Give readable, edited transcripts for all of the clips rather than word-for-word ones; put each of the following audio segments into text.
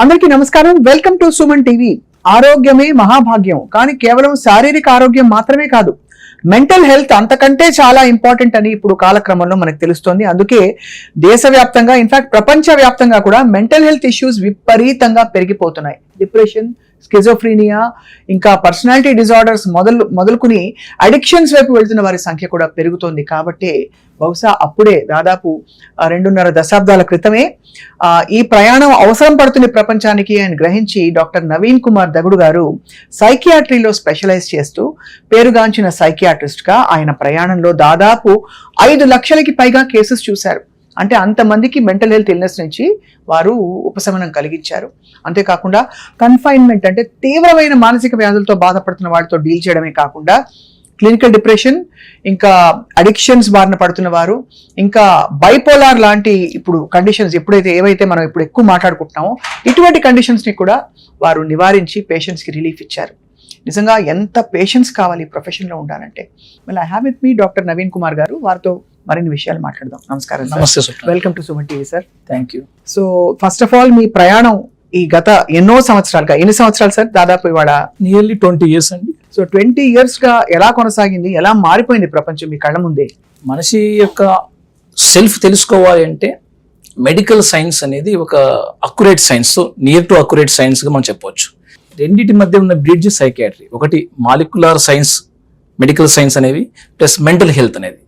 అందరికీ నమస్కారం. Welcome to Suman TV. ఆరోగ్యమే మహాభాగ్యం, కానీ కేవలం శారీరక ఆరోగ్యం మాత్రమే కాదు, మెంటల్ హెల్త్ అంతకంటే చాలా ఇంపార్టెంట్ అని ఇప్పుడు కాలక్రమంలో మనకు తెలుస్తోంది. అందుకే దేశవ్యాప్తంగా, ఇన్ఫాక్ట్ ప్రపంచ వ్యాప్తంగా కూడా మెంటల్ హెల్త్ ఇష్యూస్ విపరీతంగా పెరిగిపోతున్నాయి. డిప్రెషన్, స్కిజోఫ్రీనియా, ఇంకా పర్సనాలిటీ డిజార్డర్స్ మొదలుకుని అడిక్షన్స్ వైపు వెళ్తున్న వారి సంఖ్య కూడా పెరుగుతోంది. కాబట్టి బహుశా అప్పుడే దాదాపు 2.5 దశాబ్దాల క్రితమే ఈ ప్రయాణం అవసరం పడుతున్న ప్రపంచానికి ఆయన గ్రహించి డాక్టర్ నవీన్ కుమార్ దగుడు గారు సైకియాట్రీలో స్పెషలైజ్ చేస్తూ పేరుగాంచిన సైకియాట్రిస్ట్గా ఆయన ప్రయాణంలో దాదాపు 5 లక్షలకి పైగా కేసెస్ చూశారు. అంటే అంతమందికి మెంటల్ హెల్త్ ఇల్నెస్ నుంచి వారు ఉపశమనం కలిగించారు. అంతేకాకుండా కన్ఫైన్మెంట్ అంటే తీవ్రమైన మానసిక వ్యాధులతో బాధపడుతున్న వారితో డీల్ చేయడమే కాకుండా క్లినికల్ డిప్రెషన్, ఇంకా అడిక్షన్స్ బారిన పడుతున్న వారు, ఇంకా బైపోలార్ లాంటి ఇప్పుడు కండిషన్స్ ఏవైతే మనం ఇప్పుడు ఎక్కువ మాట్లాడుకుంటున్నామో ఇటువంటి కండిషన్స్ని కూడా వారు నివారించి పేషెంట్స్కి రిలీఫ్ ఇచ్చారు. నిజంగా ఎంత పేషెన్స్ కావాలి ఈ ప్రొఫెషన్లో ఉండాలంటే. మళ్ళీ I have with me doctor Naveen Kumar garu. వారితో మరిన్ని విషయాలు మాట్లాడదాం. నమస్కారం. నమస్తే sir. Welcome to Suman TV sir. Thank you. So first of all మీ ప్రయాణం ఈ గత ఎన్ని సంవత్సరాలు సార్? దాదాపు ఇవాళ నియర్లీ 20 years అండి. సో 20 years గా ఎలా కొనసాగింది, ఎలా మారిపోయింది ప్రపంచం మీ కళ్ళ ముందే? మనిషి యొక్క సెల్ఫ్ తెలుసుకోవాలి అంటే మెడికల్ సైన్స్ అనేది ఒక accurate science, near to accurate science గా మనం చెప్పవచ్చు. రెండింటి మధ్య ఉన్న బ్రిడ్జ్ సైకియాట్రీ. ఒకటి మాలిక్యులర్ సైన్స్, మెడికల్ సైన్స్ అనేవి, ప్లస్ మెంటల్ హెల్త్ అనేది.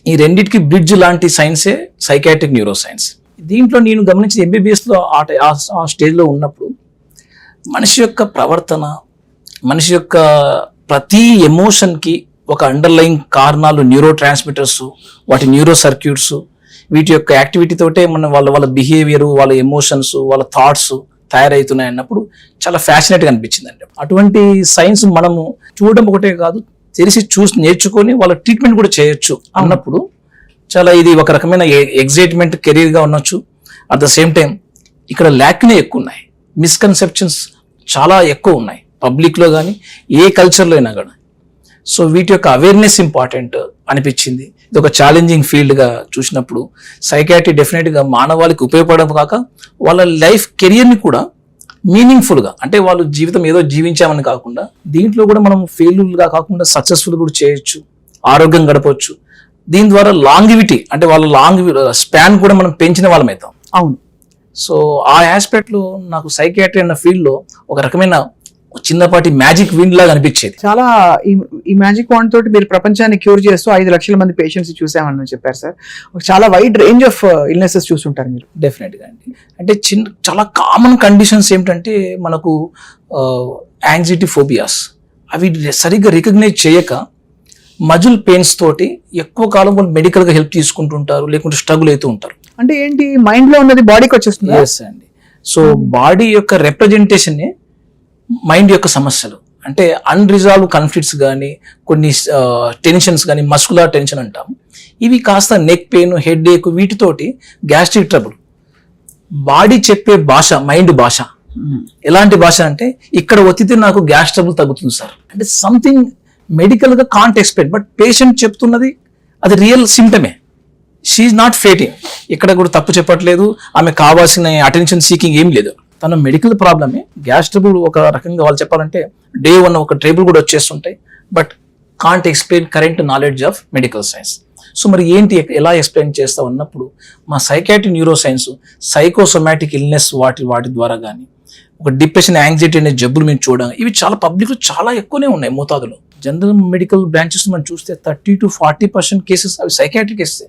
ఈ రెండింటికి బ్రిడ్జ్ లాంటి సైన్సే సైకియాట్రిక్ న్యూరో సైన్స్. దీంట్లో నేను గమనించిన ఎంబీబీఎస్లో ఆ స్టేజ్లో ఉన్నప్పుడు మనిషి యొక్క ప్రవర్తన, మనిషి యొక్క ప్రతి ఎమోషన్కి ఒక అండర్లైన్ కారణాలు, న్యూరో ట్రాన్స్మిటర్స్, వాటి న్యూరో సర్క్యూట్స్, వీటి యొక్క యాక్టివిటీ తోటే మన వాళ్ళ బిహేవియర్, వాళ్ళ ఎమోషన్స్, వాళ్ళ థాట్స్ తయారవుతున్నాయి అన్నప్పుడు చాలా ఫ్యాసినేట్గా అనిపించింది అండి. అటువంటి సైన్స్ మనము చూడడం ఒకటే కాదు, తెలిసి చూసి నేర్చుకొని వాళ్ళ ట్రీట్మెంట్ కూడా చేయొచ్చు అన్నప్పుడు చాలా ఇది ఒక రకమైన ఎగ్జైట్మెంట్ కెరీర్గా ఉండొచ్చు. అట్ ద సేమ్ టైం ఇక్కడ ల్యాక్నే ఎక్కువ ఉన్నాయి, మిస్కన్సెప్షన్స్ చాలా ఎక్కువ ఉన్నాయి పబ్లిక్లో కానీ ఏ కల్చర్లో అయినా కూడా. సో వీటి యొక్క అవేర్నెస్ ఇంపార్టెంట్ అనిపించింది. ఇది ఒక ఛాలెంజింగ్ ఫీల్డ్గా చూసినప్పుడు సైకియాట్రీ డెఫినెట్గా మానవాళికి ఉపయోగపడడం కాక వాళ్ళ లైఫ్ కెరియర్ని కూడా మీనింగ్ఫుల్గా, అంటే వాళ్ళు జీవితం ఏదో జీవించామని కాకుండా దీంట్లో కూడా మనం ఫెయిల్యూర్గా కాకుండా సక్సెస్ఫుల్ కూడా చేయొచ్చు, ఆరోగ్యం గడపవచ్చు. దీని ద్వారా లాంగివిటీ, అంటే వాళ్ళ స్పాన్ కూడా మనం పెంచిన వాళ్ళం అవుతాం. అవును. సో ఆ ఆస్పెక్ట్లో నాకు సైకియాట్రీ అన్న ఫీల్డ్లో ఒక రకమైన చిన్నపాటి మ్యాజిక్ విండ్ లాగా అనిపించేది. చాలా ఈ మ్యాజిక్ వాండ్ తోటి మీరు ప్రపంచాన్ని క్యూర్ చేస్తూ 5 లక్షల మంది పేషెంట్స్ చూసామని చెప్పారు సార్. చాలా వైడ్ రేంజ్ ఆఫ్ ఇల్నెసెస్ చూస్తుంటారు మీరు. డెఫినెట్గా అండి. అంటే చాలా కామన్ కండిషన్స్ ఏమిటంటే మనకు యాంగ్జైటీ, ఫోబియాస్, అవి సరిగ్గా రికగ్నైజ్ చేయక మజిల్ పెయిన్స్ తోటి ఎక్కువ కాలం వాళ్ళు మెడికల్గా హెల్ప్ తీసుకుంటుంటారు, లేకుంటే స్ట్రగుల్ అవుతూ ఉంటారు. అంటే ఏంటి, మైండ్ లో ఉన్నది బాడీకి వచ్చేస్తుంది? ఎస్ అండి. సో బాడీ యొక్క రిప్రజెంటేషన్ మైండ్ యొక్క సమస్యలు, అంటే అన్రిజాల్వ్ కాన్ఫ్లిక్ట్స్ కానీ, కొన్ని టెన్షన్స్ కానీ, మస్కులర్ టెన్షన్ అంటాం, ఇవి కాస్త నెక్ పెయిన్, హెడ్ ఏక్, వీటితోటి గ్యాస్ట్రిక్ ట్రబుల్. బాడీ చెప్పే భాష, మైండ్ భాష ఎలాంటి భాష అంటే ఇక్కడ ఒత్తితే నాకు గ్యాస్ ట్రబుల్ తగ్గుతుంది సార్ అంటే సంథింగ్ మెడికల్గా కాంట్ ఎక్స్పెక్ట్, బట్ పేషెంట్ చెప్తున్నది అది రియల్ సిమ్టమే. She is not faking. ఇక్కడ కూడా తప్పు చెప్పట్లేదు, ఆమె కావాల్సిన అటెన్షన్ సీకింగ్ ఏం లేదు. తన మెడికల్ ప్రాబ్లమే. గ్యాస్ ట్రబుల్ ఒక రకంగా వాళ్ళు చెప్పాలంటే డే 1 ఒక ట్రబుల్ కూడా వచ్చేస్తుంటాయి, but can't explain current knowledge of medical science. So మరి ఏంటి, ఎలా ఎక్స్ప్లెయిన్ చేస్తాం అన్నప్పుడు మా psychiatric neuro science psychosomatic illness వాటి ద్వారా కానీ, ఒక డిప్రెషన్, యాంగ్జైటీ అనే జబ్బులు మేము చూడడం, ఇవి చాలా పబ్లిక్లో చాలా ఎక్కువనే ఉన్నాయి మోతాదులో. జనరల్ మెడికల్ బ్రాంచెస్ మనం చూస్తే 30 to 40% కేసెస్ అవి సైకియాట్రిక్ కేసెస్,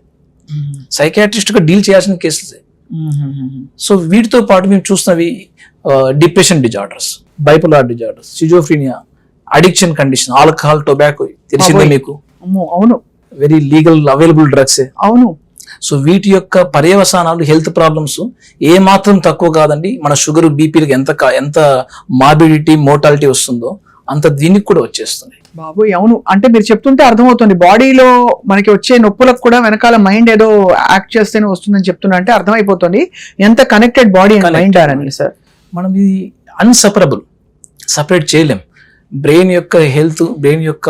సైకియాట్రిస్ట్గా డీల్ చేయాల్సిన కేసెస్. సో వీటితో పాటు మేము చూస్తున్నవి depression disorders, bipolar disorders, schizophrenia, addiction condition, alcohol, tobacco తెలిసిందే మీకు. అవును. Very legal available drugs. అవును. సో వీటి యొక్క పర్యవసానాలు, హెల్త్ ప్రాబ్లమ్స్ ఏ మాత్రం తక్కువ కాదండి. మన షుగర్, బీపీలకు ఎంత మార్బిడిటీ, మోర్టాలిటీ వస్తుందో అంత దీనికి కూడా వచ్చేస్తుంది బాబు. అవును. అంటే మీరు చెప్తుంటే అర్థమవుతుంది, బాడీలో మనకి వచ్చే నొప్పులకు కూడా వెనకాల మైండ్ ఏదో యాక్ట్ చేస్తేనే వస్తుందని చెప్తున్నా అంటే అర్థమైపోతుంది ఎంత కనెక్టెడ్ బాడీ అండ్ మైండ్ అని సార్. మనం ఇది అన్సపరబుల్, సపరేట్ చేయలేం. బ్రెయిన్ యొక్క హెల్త్, బ్రెయిన్ యొక్క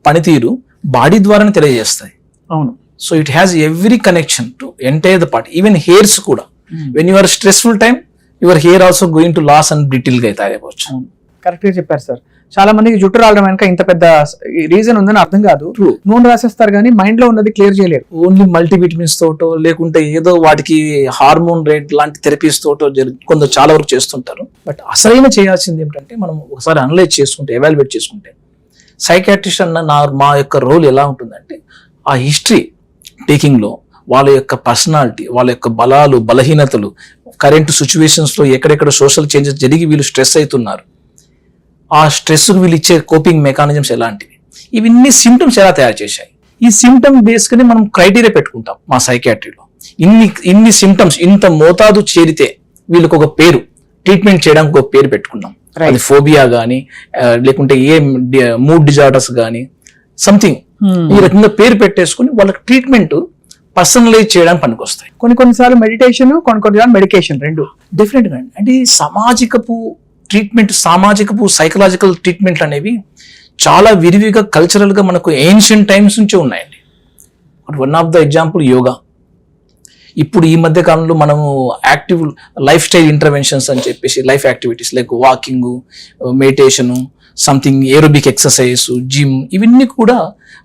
పనితీరు బాడీ ద్వారానే తెలియజేస్తాయి. అవును. So it has every connection to entire the part, even hairs కూడా. When you are stressful time your hair also going to loss and brittle గా తయారైపోవచ్చు. కరెక్ట్ గా చెప్పారు సార్. చాలా మందికి జుట్టు రావడం వెనక ఇంత పెద్ద రీజన్ ఉందని అర్థం కాదు. నూనె రాసేస్తారు కానీ మైండ్ లో ఉన్నది క్లియర్ చేయలేరు. ఓన్లీ మల్టీవిటమిన్స్ తోటో లేకుంటే ఏదో వాటికి హార్మోన్ రేట్ లాంటి థెరపీస్ తోటో కొందరు చాలా వరకు చేస్తుంటారు. బట్ అసలైన చేయాల్సింది ఏమిటంటే మనం ఒకసారి అనలైజ్ చేసుకుంటే, ఎవాల్యుయేట్ చేసుకుంటే, సైకాట్రిస్ట్ అన్న మా యొక్క రోల్ ఎలా ఉంటుందంటే ఆ హిస్టరీ టేకింగ్ లో వాళ్ళ యొక్క పర్సనాలిటీ, వాళ్ళ యొక్క బలాలు బలహీనతలు, కరెంట్ సిచ్యువేషన్స్ లో ఎక్కడెక్కడ సోషల్ చేంజెస్ జరిగి వీళ్ళు స్ట్రెస్ అవుతున్నారు, ఆ స్ట్రెస్ వీళ్ళు ఇచ్చే కోపింగ్ మెకానిజమ్స్ ఎలాంటివి, ఇవన్నీ సిమ్టమ్స్ ఎలా తయారు చేశాయి. ఈ సిమ్టమ్ బేస్ గా మనం క్రైటీరియా పెట్టుకుంటాం మా సైకాట్రీలో. ఇన్ని సిమ్టమ్స్ ఇంత మోతాదు చేరితే వీళ్ళకి ఒక పేరు, ట్రీట్మెంట్ చేయడానికి ఒక పేరు పెట్టుకున్నాం. అది ఫోబియా గానీ లేకుంటే ఏ మూడ్ డిజార్డర్స్ గానీ సంథింగ్ ఈ రకంగా పేరు పెట్టేసుకుని వాళ్ళకి ట్రీట్మెంట్ పర్సనలైజ్ చేయడానికి పనికొస్తాయి. కొన్నిసార్లు మెడిటేషన్, కొన్నిసార్లు మెడికేషన్, రెండు డెఫినెట్ గా. అంటే సామాజికపు ట్రీట్మెంట్, సామాజికపు సైకలాజికల్ ట్రీట్మెంట్లు అనేవి చాలా విరివిగా కల్చరల్ గా మనకు ఏన్షియంట్ టైమ్స్ నుంచే ఉన్నాయండి. One of the example yoga. ఇప్పుడు ఈ మధ్య కాలంలో మనము యాక్టివ్ లైఫ్ స్టైల్ ఇంటర్వెన్షన్స్ అని చెప్పేసి life activities like walking, meditation, something aerobic exercise, gym, ఇవన్నీ కూడా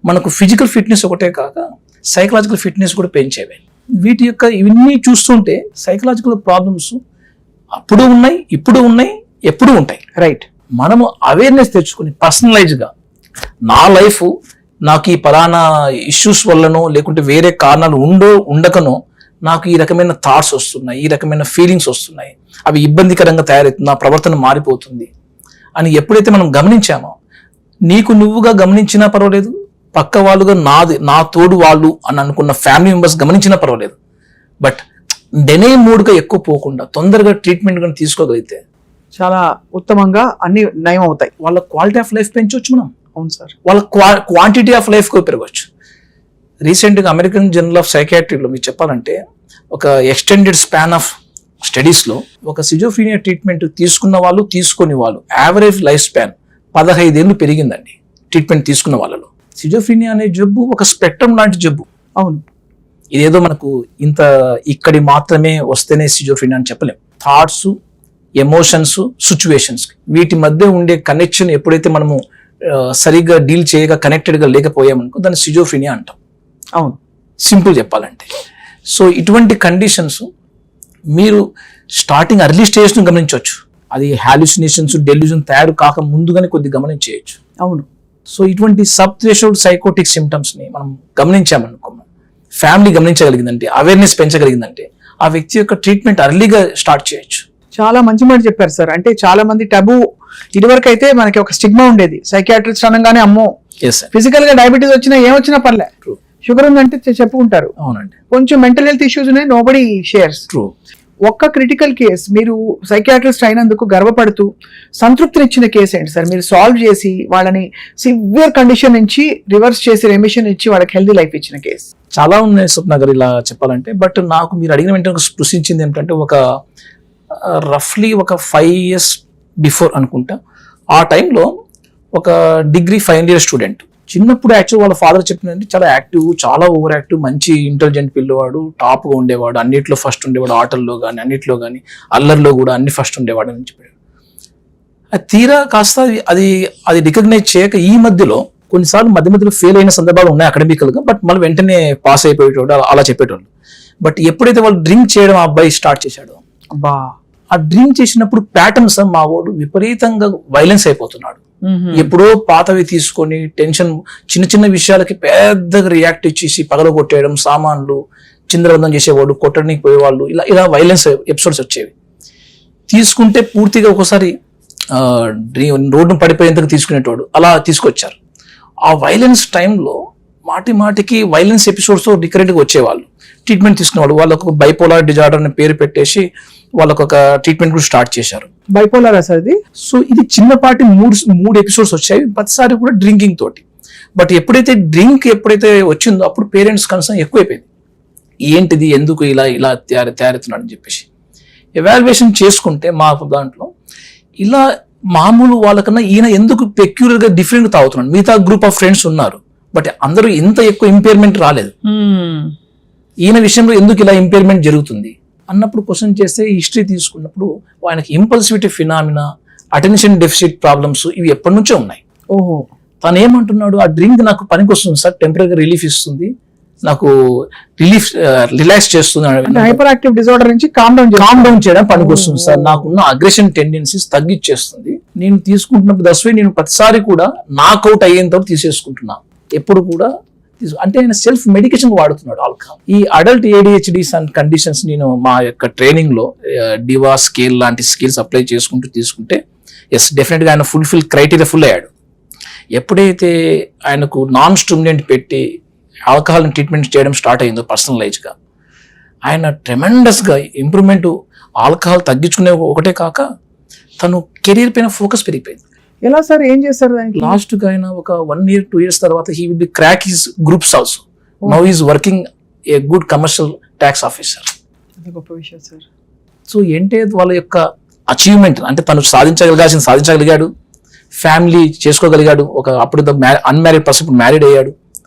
మనకు ఫిజికల్ ఫిట్నెస్ ఒకటే కాక సైకలాజికల్ ఫిట్నెస్ కూడా పెంచేవి. వీటి యొక్క ఇవన్నీ చూస్తుంటే సైకలాజికల్ ప్రాబ్లమ్స్ అప్పుడు ఉన్నాయి, ఇప్పుడు ఉన్నాయి, ఎప్పుడు ఉంటాయి. రైట్. మనము అవేర్నెస్ తెచ్చుకుని పర్సనలైజ్ గా నా లైఫ్ నాకు ఈ పలానా ఇష్యూస్ వల్లనో లేకుంటే వేరే కారణాలు ఉండకనో నాకు ఈ రకమైన థాట్స్ వస్తున్నాయి, ఈ రకమైన ఫీలింగ్స్ వస్తున్నాయి, అవి ఇబ్బందికరంగా తయారవుతుంది, నా ప్రవర్తన మారిపోతుంది అని ఎప్పుడైతే మనం గమనించామో, నీకు నువ్వుగా గమనించినా పర్వాలేదు, పక్క వాళ్ళుగా నా తోడు వాళ్ళు అని అనుకున్న ఫ్యామిలీ మెంబర్స్ గమనించినా పర్వాలేదు, బట్ డెనే మూడ్గా ఎక్కువ పోకుండా తొందరగా ట్రీట్మెంట్ కానీ తీసుకోగలిగితే చాలా ఉత్తమంగా అన్ని నయం అవుతాయి. వాళ్ళ క్వాలిటీ ఆఫ్ లైఫ్ పెంచవచ్చు మనం. అవును సార్. వాళ్ళ క్వాంటిటీ ఆఫ్ లైఫ్ కూడా పెరగవచ్చు. రీసెంట్గా అమెరికన్ జర్నల్ ఆఫ్ సైకాట్రీలో మీకు చెప్పాలంటే ఒక ఎక్స్టెండెడ్ స్పాన్ ఆఫ్ స్టడీస్లో ఒక సిజోఫ్రీనియా ట్రీట్మెంట్ తీసుకున్న వాళ్ళు, తీసుకుని వాళ్ళు యావరేజ్ లైఫ్ స్పాన్ 15 ఏళ్ళు పెరిగిందండి ట్రీట్మెంట్ తీసుకున్న వాళ్ళలో. సిజోఫ్రీనియా అనే జబ్బు ఒక స్పెక్ట్రమ్ లాంటి జబ్బు. అవును. ఇదేదో మనకు ఇక్కడి మాత్రమే వస్తేనే సిజోఫ్రీనియా అని చెప్పలేం. థాట్స్, ఎమోషన్స్, సిచ్యువేషన్స్, వీటి మధ్య ఉండే కనెక్షన్ ఎప్పుడైతే మనము సరిగ్గా డీల్ చేయగా కనెక్టెడ్గా లేకపోయామనుకో దాన్ని సిజోఫ్రీనియా అంటాం. అవును, సింపుల్ చెప్పాలంటే. సో ఇటువంటి కండిషన్స్ మీరు స్టార్టింగ్ ఎర్లీ స్టేజ్ ను గమనించవచ్చు. అది హాలుసినేషన్స్, డెల్యూజన్ తయారు కాక ముందుగానే కొద్ది గమనించేయచ్చు. అవును. సో ఇటువంటి సబ్ థ్రెషోల్డ్ సైకోటిక్ సిమ్టమ్స్ ని మనం గమనించామనుకో, ఫ్యామిలీ గమనించగలిగిందంటే, అవేర్నెస్ పెంచగలిగిందంటే ఆ వ్యక్తి యొక్క ట్రీట్మెంట్ అర్లీగా స్టార్ట్ చేయొచ్చు. చాలా మంచి మాట చెప్పారు సార్. అంటే చాలా మంది టబు, ఇదివరకు అయితే మనకి ఒక స్టిగ్మా ఉండేది, సైకియాట్రిస్ట్ అనగానే అమ్మో, ఫిజికల్ గా డయాబెటీస్ వచ్చినా ఏమొచ్చినా పర్లే, షుగర్ ఉందంటే చెప్పుకుంటారు. అవునండి. కొంచెం మెంటల్ హెల్త్ ఇష్యూస్ ఉన్నాయి, నోబడీ షేర్స్. ఒక్క క్రిటికల్ కేస్ మీరు సైకియాట్రిస్ట్ అయినందుకు గర్వపడుతూ సంతృప్తినిచ్చిన కేసు ఏంటి సార్? మీరు సాల్వ్ చేసి వాళ్ళని సివియర్ కండిషన్ నుంచి రివర్స్ చేసి రెమిషన్ ఇచ్చి వాళ్ళకి హెల్దీ లైఫ్ ఇచ్చిన కేసు చాలా ఉన్నాయి స్వప్న గారు ఇలా చెప్పాలంటే. బట్ నాకు మీరు అడిగిన వెంటనే స్పృశించింది ఏంటంటే, ఒక రఫ్లీ ఒక 5 years బిఫోర్ అనుకుంటా, ఆ టైంలో ఒక డిగ్రీ ఫైనల్ ఇయర్ స్టూడెంట్, చిన్నప్పుడు యాక్చువల్ వాళ్ళ ఫాదర్ చెప్పినంటే చాలా యాక్టివ్, చాలా ఓవర్ యాక్టివ్, మంచి ఇంటెలిజెంట్ పిల్లవాడు, టాప్గా ఉండేవాడు, అన్నిట్లో ఫస్ట్ ఉండేవాడు, ఆటల్లో కానీ అన్నిట్లో కానీ, అల్లర్లో కూడా అన్ని ఫస్ట్ ఉండేవాడు అని చెప్పాడు. అది తీరా కాస్త అది రికగ్నైజ్ చేయక ఈ మధ్యలో కొన్నిసార్లు మధ్యలో ఫెయిల్ అయిన సందర్భాలు ఉన్నాయి అకాడమికల్గా, బట్ మళ్ళీ వెంటనే పాస్ అయిపోయేటోడు అలా చెప్పేటోళ్ళు. బట్ ఎప్పుడైతే వాళ్ళు డ్రింక్ చేయడం ఆ అబ్బాయి స్టార్ట్ చేశాడో, ఆ డ్రింక్ చేసినప్పుడు ప్యాటర్న్స్ మా వాడు విపరీతంగా వైలెన్స్ అయిపోతున్నాడు. ఎప్పుడో పాతవి తీసుకొని టెన్షన్, చిన్న చిన్న విషయాలకి పెద్దగా రియాక్ట్ ఇచ్చేసి పగలగొట్టేయడం, సామాన్లు చిందరబంధం చేసేవాడు, కొట్టడానికి పోయేవాళ్ళు, ఇలా వైలెన్స్ ఎపిసోడ్స్ వచ్చేవి. తీసుకుంటే పూర్తిగా ఒకసారి రోడ్డు పడిపోయేంతకు తీసుకునేటోడు, అలా తీసుకొచ్చారు. ఆ వైలెన్స్ టైంలో మాటికి వైలెన్స్ ఎపిసోడ్స్ రికరెంట్గా వచ్చేవాళ్ళు. ట్రీట్మెంట్ తీసుకునేవాళ్ళు. వాళ్ళకు బైపోలార్ డిజార్డర్ అనే పేరు పెట్టేసి వాళ్ళకు ఒక ట్రీట్మెంట్ కూడా స్టార్ట్ చేశారు. బైపోలార్ సార్ ఇది? సో ఇది చిన్నపాటి మూడు ఎపిసోడ్స్ వచ్చాయి, ప్రతిసారి కూడా డ్రింకింగ్ తోటి. బట్ ఎప్పుడైతే వచ్చిందో అప్పుడు పేరెంట్స్ కన్సర్న్ ఎక్కువైపోయింది. ఏంటిది, ఎందుకు ఇలా తయారవుతున్నాడు అని చెప్పేసి ఎవాల్యుయేషన్ చేసుకుంటే మా దాంట్లో ఇలా మామూలు వాళ్ళకన్నా ఈయన ఎందుకు పెక్యులర్ గా డిఫరెంట్ తాగుతున్నాడు. మిగతా గ్రూప్ ఆఫ్ ఫ్రెండ్స్ ఉన్నారు, బట్ అందరూ ఇంత ఎక్కువ ఇంపైర్మెంట్ రాలేదు. ఈయన విషయంలో ఎందుకు ఇలా ఇంపైర్మెంట్ జరుగుతుంది అన్నప్పుడు క్వశ్చన్ చేస్తే హిస్టరీ తీసుకున్నప్పుడు ఆయనకి impulsivity phenomena, attention deficit problems ఇవి ఎప్పటి నుంచో ఉన్నాయి. ఓహో. తను ఏమంటున్నాడు, ఆ డ్రింక్ నాకు పనికి వస్తుంది సార్, టెంపరీగా రిలీఫ్ ఇస్తుంది, నాకు రిలాక్స్ చేస్తుంది, హైపర్ యాక్టివ్ డిజార్డర్ నుంచి కామ్ డౌన్ చేయడం పనికి వస్తుంది సార్, నాకున్న అగ్రెషన్ టెండెన్సీస్ తగ్గించేస్తుంది, నేను తీసుకుంటున్నప్పుడు దశవే నేను ప్రతిసారి కూడా నాకౌట్ అయ్యేంత వరకు తీసేసుకుంటున్నా, ఎప్పుడు కూడా అంటే ఆయన సెల్ఫ్ మెడికేషన్ వాడుతున్నాడు ఆల్కహాల్. ఈ అడల్ట్ ADHDs అండ్ కండిషన్స్ నేను మా యొక్క ట్రైనింగ్ లో డివా స్కేల్ లాంటి స్కిల్స్ అప్లై చేసుకుంటూ తీసుకుంటే ఎస్ డెఫినెట్ గా ఆయన క్రైటీరియా ఫుల్ అయ్యాడు. ఎప్పుడైతే ఆయనకు నాన్ స్టిమ్యులెంట్ పెట్టి ఆల్కహాల్ ట్రీట్మెంట్ చేయడం స్టార్ట్ అయిందో పర్సనలైజ్ గా, ఆయన ట్రెమెండస్ గా ఇంప్రూవ్మెంట్, ఆల్కహాల్ తగ్గించుకునే ఒకటే కాక తను కెరీర్ పైన ఫోకస్ పెరిగిపోయింది. ఎలా సార్, ఏం చేస్తారు దానికి? లాస్ట్ గా ఆయన ఒక 1 year 2 years తర్వాత he will be crack his groups also. Now is working a good commercial tax officer. గొప్ప విషయం సార్. సో ఏంటే వాళ్ళ యొక్క అచీవ్మెంట్ అంటే తను సాధించగలిగాడు, ఫ్యామిలీ చేసుకోగలిగాడు, అప్పుడు అన్మ్యారీడ్ పర్సన్ ఇప్పుడు మ్యారీడ్ అయ్యాడు,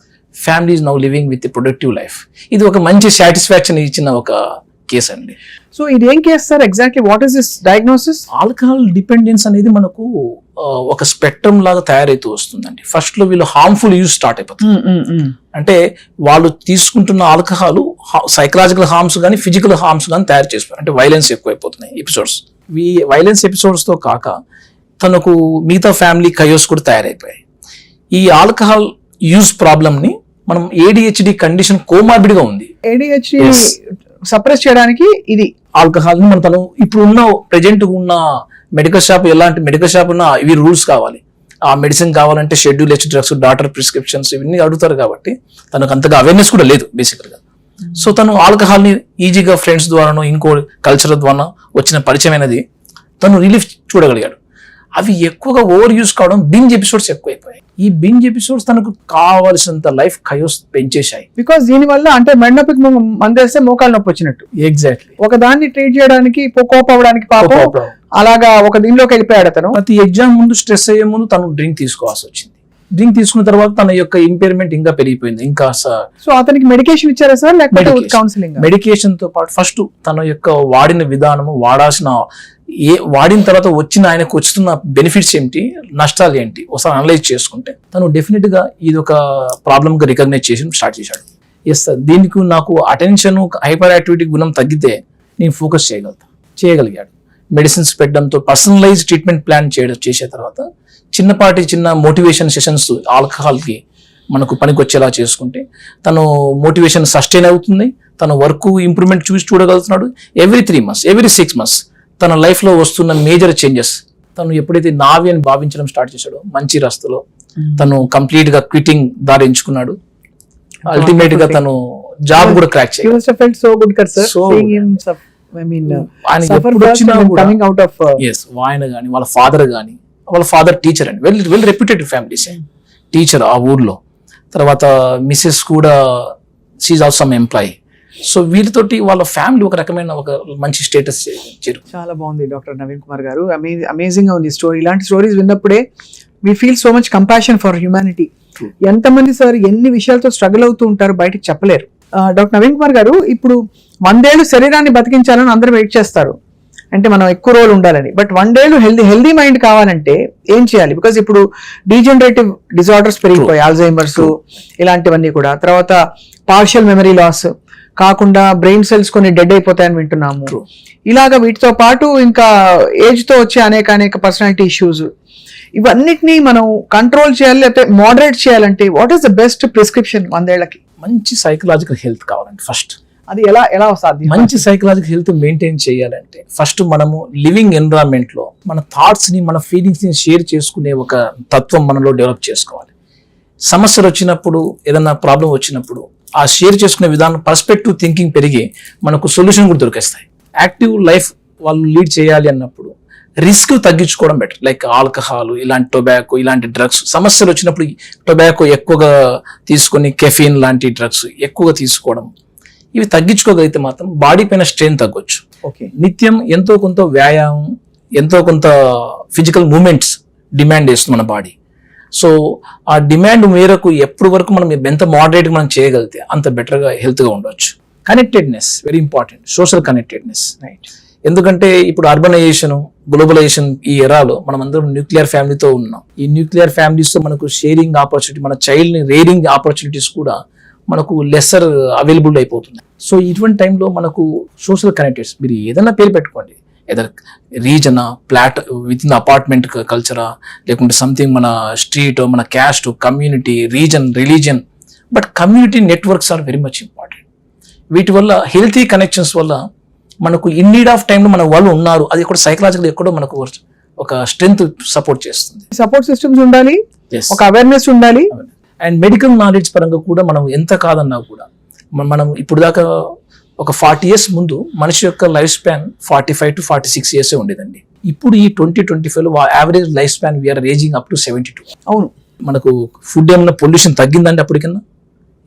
family is now living with productive life. ఇది ఒక మంచి సాటిస్ఫాక్షన్ ఇచ్చిన ఒక కేసు అండి. సో ఇది ఏం case sir exactly? What is this diagnosis? Alcohol dependence అనేది మనకు ఒక స్పెక్ట్రమ్ లాగా తయారైతూ వస్తుందండి. ఫస్ట్ లో వీళ్ళు హార్మ్ఫుల్ యూజ్ స్టార్ట్ అయిపోతుంది. అంటే వాళ్ళు తీసుకుంటున్న ఆల్కహాల్ సైకలాజికల్ హార్మ్స్ కానీ ఫిజికల్ హార్మ్స్ కానీ తయారు చేస్తారు. అంటే వైలెన్స్ ఎక్కువైపోతున్నాయి ఎపిసోడ్స్. ఈ వైలెన్స్ ఎపిసోడ్స్ తో కాక తనకు మిగతా ఫ్యామిలీ కయోస్ కూడా తయారైపోయాయి. ఈ ఆల్కహాల్ యూజ్ ప్రాబ్లమ్ ని మనం ADHD కండిషన్ కోమార్బిడ్ గా ఉంది. ADHD సప్రెస్ చేయడానికి ఇది ఆల్కహాల్ ని తను ఇప్పుడు ఉన్న ప్రెజెంట్ ఉన్న మెడికల్ షాప్, ఎలాంటి మెడికల్ షాప్ ఉన్నా ఇవి రూల్స్ కావాలి, ఆ మెడిసిన్ కావాలంటే schedule H drugs, doctor prescriptions ఇవన్నీ అడుగుతారు. కాబట్టి తనకు అంతగా అవేర్నెస్ కూడా లేదు బేసికల్ గా. సో తను ఆల్కహాల్ ని ఈజీగా ఫ్రెండ్స్ ద్వారానో ఇంకో కల్చర్ ద్వారా వచ్చిన పరిచయం అనేది తను రిలీఫ్ చూడగలిగాడు. అవి ఎక్కువగా ఓవర్ యూస్ కావడం, బింజ్ ఎపిసోడ్స్ ఎక్కువైపోయాయి. ఈ బింజ్ ఎపిసోడ్స్ తనకు కావాల్సినంత లైఫ్ కయోస్ పెంచేశాయి. బికాస్ దీని వల్ల అంటే మెడనొప్పికి మందేస్తే మోకాలు నొప్పి వచ్చినట్టు. ఎగ్జాక్ట్లీ. ఒక దాన్ని ట్రీట్ చేయడానికి కోప్ అవ్వడానికి పాపం అలాగా ఒక దీనిలోకి వెళ్ళిపోయాడు అతను. ప్రతి ఎగ్జామ్ ముందు స్ట్రెస్ అయ్యే ముందు తను డ్రింక్ తీసుకోవాల్సి వచ్చింది. డ్రింక్ తీసుకున్న తర్వాత తన యొక్క ఇంపైర్మెంట్ ఇంకా పెరిగిపోయింది. ఇంకా సో అతనికి మెడికేషన్ ఇచ్చారా సార్, లేకపోతే కౌన్సిలింగ్? మెడికేషన్ తో పాటు ఫస్ట్ తన యొక్క వాడిన విధానము, వాడిన తర్వాత ఆయనకు వస్తున్న బెనిఫిట్స్ ఏంటి, నష్టాలు ఏంటి ఒకసారి అనలైజ్ చేసుకుంటే తను డెఫినెట్ గా ఇది ఒక ప్రాబ్లమ్ గా రికగ్నైజ్ చేసి స్టార్ట్ చేశాడు. ఎస్ సార్, దీనికి నాకు అటెన్షన్, హైపర్ యాక్టివిటీ గుణం తగ్గితే నేను ఫోకస్ చేయగలిగాడు. మెడిసిన్స్ పెట్టడంతో పర్సనలైజ్ ట్రీట్మెంట్ ప్లాన్ చేసే తర్వాత చిన్న మోటివేషన్ సెషన్స్ ఆల్కహాల్ కి మనకు పనికొచ్చేలా చేసుకుంటే తను మోటివేషన్ సస్టైన్ అవుతుంది. తన వర్క్ ఇంప్రూవ్మెంట్ చూడగలుగుతున్నాడు. ఎవ్రీ 3 months, ఎవ్రీ 6 months తన లైఫ్ లో వస్తున్న మేజర్ చేంజెస్ తను ఎప్పుడైతే నావి అని భావించడం స్టార్ట్ చేశాడో మంచి రస్తలో తను కంప్లీట్ గా క్విట్టింగ్ దారి ఎంచుకున్నాడు. అల్టిమేట్ గా తను జాబ్ కూడా క్రాక్ చేయాలి. ఆయన గాని వాళ్ళ ఫాదర్ గాని, వాళ్ళ ఫాదర్ టీచర్ అండి, వెల్ రెప్యూటెడ్ ఫ్యామిలీస్, టీచర్ ఆ ఊర్లో. తర్వాత మిసెస్ కూడా she is also some employee. So వీళ్ళతోటి వాళ్ళ ఫ్యామిలీ ఒక రకమైన ఒక మంచి స్టేటస్ చేరు. చాలా బాగుంది డాక్టర్ నవీన్ కుమార్ గారు. అమేజింగ్ గా ఉంది స్టోరీ. ఇలాంటి స్టోరీస్ విన్నప్పుడే we feel so much compassion for humanity. ఎంతమంది సార్ ఎన్ని విషయాలతో స్ట్రగుల్ అవుతూ ఉంటారు, బయటకు చెప్పలేరు. డాక్టర్ నవీన్ కుమార్ గారు, ఇప్పుడు 100 ఏళ్ళు శరీరాన్ని బతికించాలని అందరూ వెయిట్ చేస్తారు, అంటే మనం ఎక్కువ రోజులు ఉండాలని. బట్ 100 ఏళ్ళు హెల్దీ మైండ్ కావాలంటే ఏం చేయాలి? బికాస్ ఇప్పుడు డీజనరేటివ్ డిజార్డర్స్ పెరిగిపోయాయి, ఆల్జైమర్స్ ఇలాంటివన్నీ కూడా. తర్వాత పార్షియల్ మెమరీ లాస్ కాకుండా బ్రెయిన్ సెల్స్ కొన్ని డెడ్ అయిపోతాయని వింటున్నాము. ఇలాగా వీటితో పాటు ఇంకా ఏజ్ తో వచ్చే అనేక పర్సనాలిటీ ఇష్యూస్, ఇవన్నిటినీ మనం కంట్రోల్ చేయాలి, లేకపోతే మోడరేట్ చేయాలంటే what is the best prescription 100 ఏళ్ళకి? మంచి సైకలాజికల్ హెల్త్ కావాలంటే ఫస్ట్ అది ఎలా సాధ్యం? మంచి సైకలాజికల్ హెల్త్ మెయింటైన్ చేయాలంటే ఫస్ట్ మనము లివింగ్ ఎన్విరాన్మెంట్ లో మన థాట్స్ ని, మన ఫీలింగ్స్ ని షేర్ చేసుకునే ఒక తత్వం మనలో డెవలప్ చేసుకోవాలి. సమస్యలు వచ్చినప్పుడు, ఏదన్నా ప్రాబ్లం వచ్చినప్పుడు ఆ షేర్ చేసుకునే విధానం, పర్స్పెక్టివ్ థింకింగ్ పెరిగి మనకు సొల్యూషన్ కూడా దొరికేస్తాయి. యాక్టివ్ లైఫ్ వాళ్ళు లీడ్ చేయాలి అన్నప్పుడు రిస్క్ తగ్గించుకోవడం బెటర్. లైక్ ఆల్కహాల్, ఇలాంటి టొబాకో, ఇలాంటి డ్రగ్స్. సమస్యలు వచ్చినప్పుడు టొబాకో ఎక్కువగా తీసుకొని, కెఫీన్ లాంటి డ్రగ్స్ ఎక్కువగా తీసుకోవడం, ఇవి తగ్గించుకోగలిగితే మాత్రం బాడీ పైన స్ట్రెయిన్ తగ్గొచ్చు. ఓకే, నిత్యం ఎంతో కొంత వ్యాయామం, ఎంతో కొంత ఫిజికల్ మూమెంట్స్ డిమాండ్ చేస్తుంది మన బాడీ. సో ఆ డిమాండ్ మేరకు ఎప్పటి వరకు మనం ఎంత మోడరేట్ మనం చేయగలిగితే అంత బెటర్గా హెల్త్గా ఉండవచ్చు. Connectedness very important, social connectedness. Right. ఎందుకంటే ఇప్పుడు అర్బనైజేషన్, గ్లోబలైజేషన్ ఈ ఎరాలో మనం అందరం న్యూక్లియర్ ఫ్యామిలీతో ఉన్నాం. ఈ న్యూక్లియర్ ఫ్యామిలీస్ తో మనకు షేరింగ్ ఆపర్చునిటీ, మన చైల్డ్ ని రేరింగ్ ఆపర్చునిటీస్ కూడా మనకు లెస్సర్ అవైలబుల్ అయిపోతున్నాయి. సో ఇటువంటి టైంలో మనకు సోషల్ కనెక్టెడ్స్, మీరు ఏదైనా పేరు పెట్టుకోండి, ఏదైనా రీజనా, ఫ్లాట్ విత్ ఇన్ అపార్ట్మెంట్ కల్చరా, లేకుంటే సంథింగ్ మన స్ట్రీట్, మన caste, community, region, religion, but community networks are very much important. వీటి వల్ల హెల్తీ కనెక్షన్స్ వల్ల మనకు ఇన్ నీడ్ ఆఫ్ టైంలో మన వాళ్ళు ఉన్నారు, అది కూడా సైకలాజికల్ ఎక్కడో మనకు ఒక స్ట్రెంగ్త్ సపోర్ట్ చేస్తుంది. సపోర్ట్ సిస్టమ్స్ ఉండాలి, ఒక అవేర్నెస్ ఉండాలి. అండ్ మెడికల్ నాలెడ్జ్ పరంగా కూడా మనం ఎంత కాదన్నా కూడా మనం ఇప్పుడు దాకా ఒక 40 years ముందు మనిషి యొక్క లైఫ్ స్పాన్ 45 to 46 years ఉండేదండి. ఇప్పుడు ఈ 2025లో average life span we're raising up to 72. అవును. మనకు ఫుడ్ ఏమన్నా పొల్యూషన్ తగ్గిందండి అప్పటికన్నా?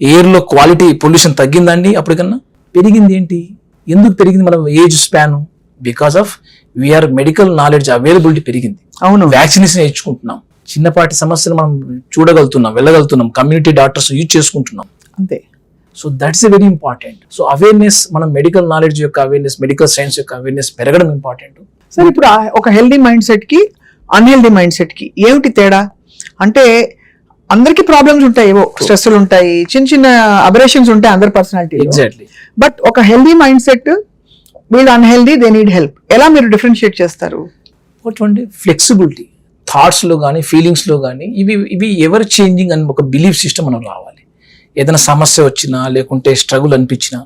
ఎయిర్లో క్వాలిటీ పొల్యూషన్ తగ్గిందండి అప్పటికన్నా? పెరిగింది ఏంటి? ఎందుకు పెరిగింది? మన age span because of we're medical knowledge availability పెరిగింది. అవును. వ్యాక్సినేషన్ ఇచ్చుకుంటున్నాం, చిన్నపాటి సమస్యలు మనం చూడగలుగుతున్నాం, వెళ్ళగలుగుతున్నాం, కమ్యూనిటీ డాక్టర్స్ యూజ్ చేసుకుంటున్నాం. అంతే. So that's a very important. So awareness, మనం మెడికల్ నాలెడ్జ్ యొక్క అవేర్నెస్, మెడికల్ సైన్స్ యొక్క అవేర్నెస్ పెరగడం ఇంపార్టెంట్. సార్, ఇప్పుడు ఒక హెల్దీ మైండ్ సెట్ కి అన్హెల్దీ మైండ్ సెట్ కి ఏమిటి తేడా? అంటే అందరికి ప్రాబ్లమ్స్ ఉంటాయి, ఏవో స్ట్రెస్లు ఉంటాయి, చిన్న చిన్న అబరేషన్స్ ఉంటాయి అందరి పర్సనాలిటీ. ఎగ్జాక్ట్లీ. బట్ ఒక హెల్దీ మైండ్ సెట్, వీళ్ళు అన్హెల్దీ, దే నీడ్ హెల్ప్, ఎలా మీరు డిఫరెన్షియేట్ చేస్తారు? ఒకటి ఫ్లెక్సిబిలిటీ, థాట్స్ లో కానీ ఫీలింగ్స్ లో కానీ ఇవి ఎవర్ చేంజింగ్ అని ఒక బిలీఫ్ సిస్టమ్ మనం రావాలి. ఏదైనా సమస్య వచ్చినా లేకుంటే స్ట్రగుల్ అనిపించినా,